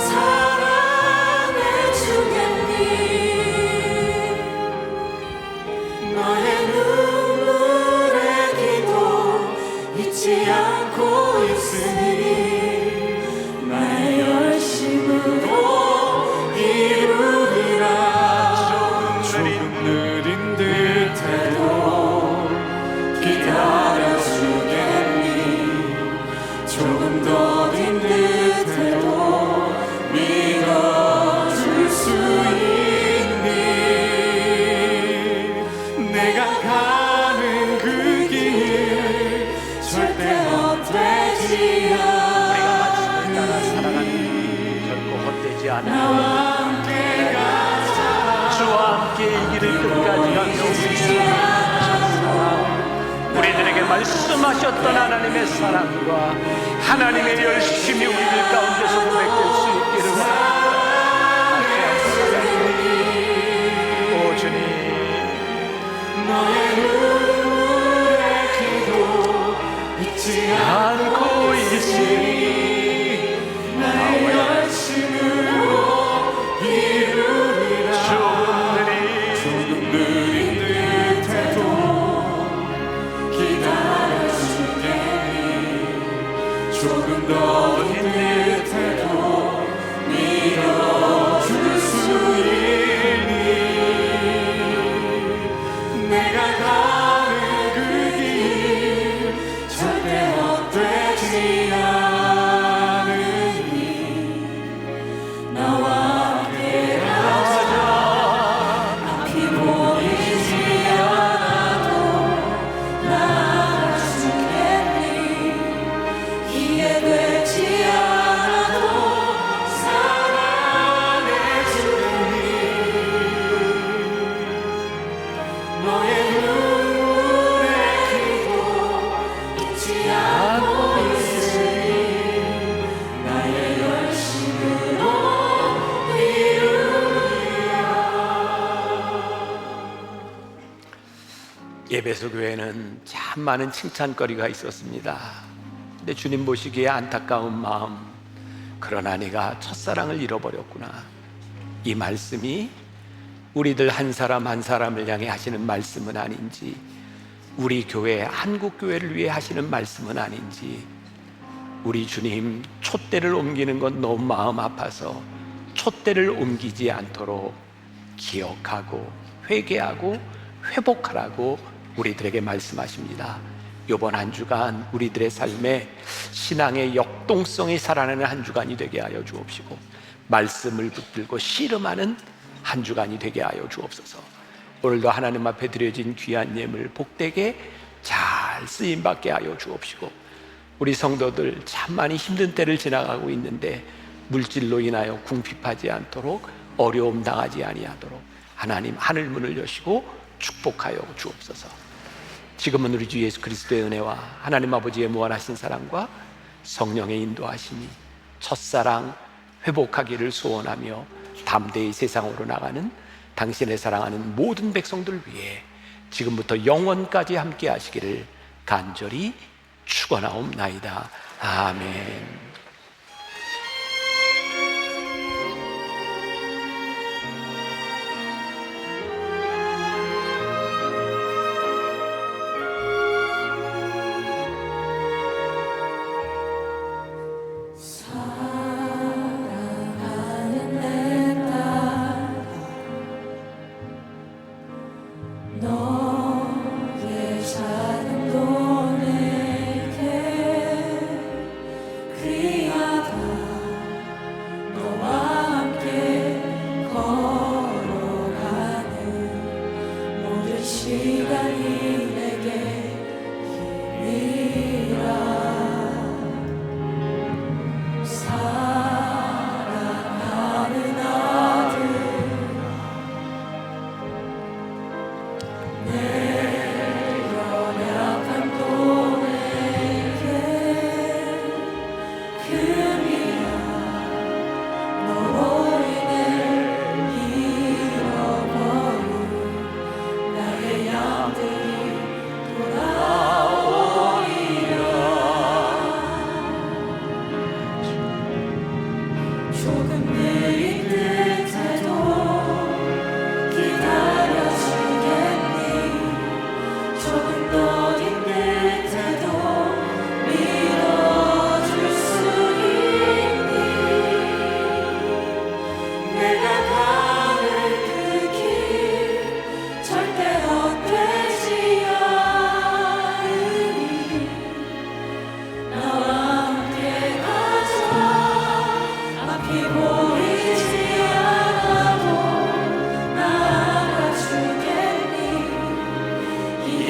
사랑해주겠니? 너의 눈물의 기도 잊지 않고 있으니 나의 열심으로 이루리라. 조금 느린 듯해도 기다려주겠니? 조금 더딘 듯해도 믿어줄 수 있니? 내가 가는 그 길 절대 헛되지 우리가 말씀을 따라 살아가는 결코 헛되지 않아. 주와 함께 이 길을 끝까지 가며 우리들에게 말씀하셨던 하나님의 사랑과 하나님의 열심이 우리들 가운데서 고백될 수 있기를 원합니다. 오 주님, 너의 눈물의 기도 잊지 않고 있으니 나의 열심으로 이루리라. 조금 느린 듯해도 기다려주겠니? 조금 더딘 듯해도 믿어줄 수 있니? 내가 가는 그 길 절대 헛되지 않으니 나와 함께 가자. 앞이 보이지 않아도 나아가주겠니? 이해되지 않아도 사랑해주겠니? 너의 눈물의 기도 잊지 않고 있으니 나의 열심으로 이루리라. 예배소 교회는 참 많은 칭찬거리가 있었습니다. 근데 주님 보시기에 안타까운 마음, 그러나 내가 첫사랑을 잃어버렸구나. 이 말씀이 우리들 한 사람 한 사람을 향해 하시는 말씀은 아닌지 우리 교회, 한국 교회를 위해 하시는 말씀은 아닌지, 우리 주님 촛대를 옮기는 건 너무 마음 아파서 촛대를 옮기지 않도록 기억하고 회개하고 회복하라고 우리들에게 말씀하십니다. 이번 한 주간 우리들의 삶에 신앙의 역동성이 살아나는 한 주간이 되게 하여 주옵시고, 말씀을 붙들고 씨름하는 한 주간이 되게 하여 주옵소서. 오늘도 하나님 앞에 드려진 귀한 예물 복되게 잘 쓰임받게 하여 주옵시고, 우리 성도들 참 많이 힘든 때를 지나가고 있는데 물질로 인하여 궁핍하지 않도록, 어려움 당하지 아니하도록 하나님 하늘 문을 여시고 축복하여 주옵소서. 지금은 우리 주 예수 그리스도의 은혜와 하나님 아버지의 무한하신 사랑과 성령의 인도하심이 첫사랑 회복하기를 소원하며 담대히 세상으로 나가는 당신의 사랑하는 모든 백성들 위해 지금부터 영원까지 함께 하시기를 간절히 축원하옵나이다. 아멘.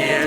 Yeah.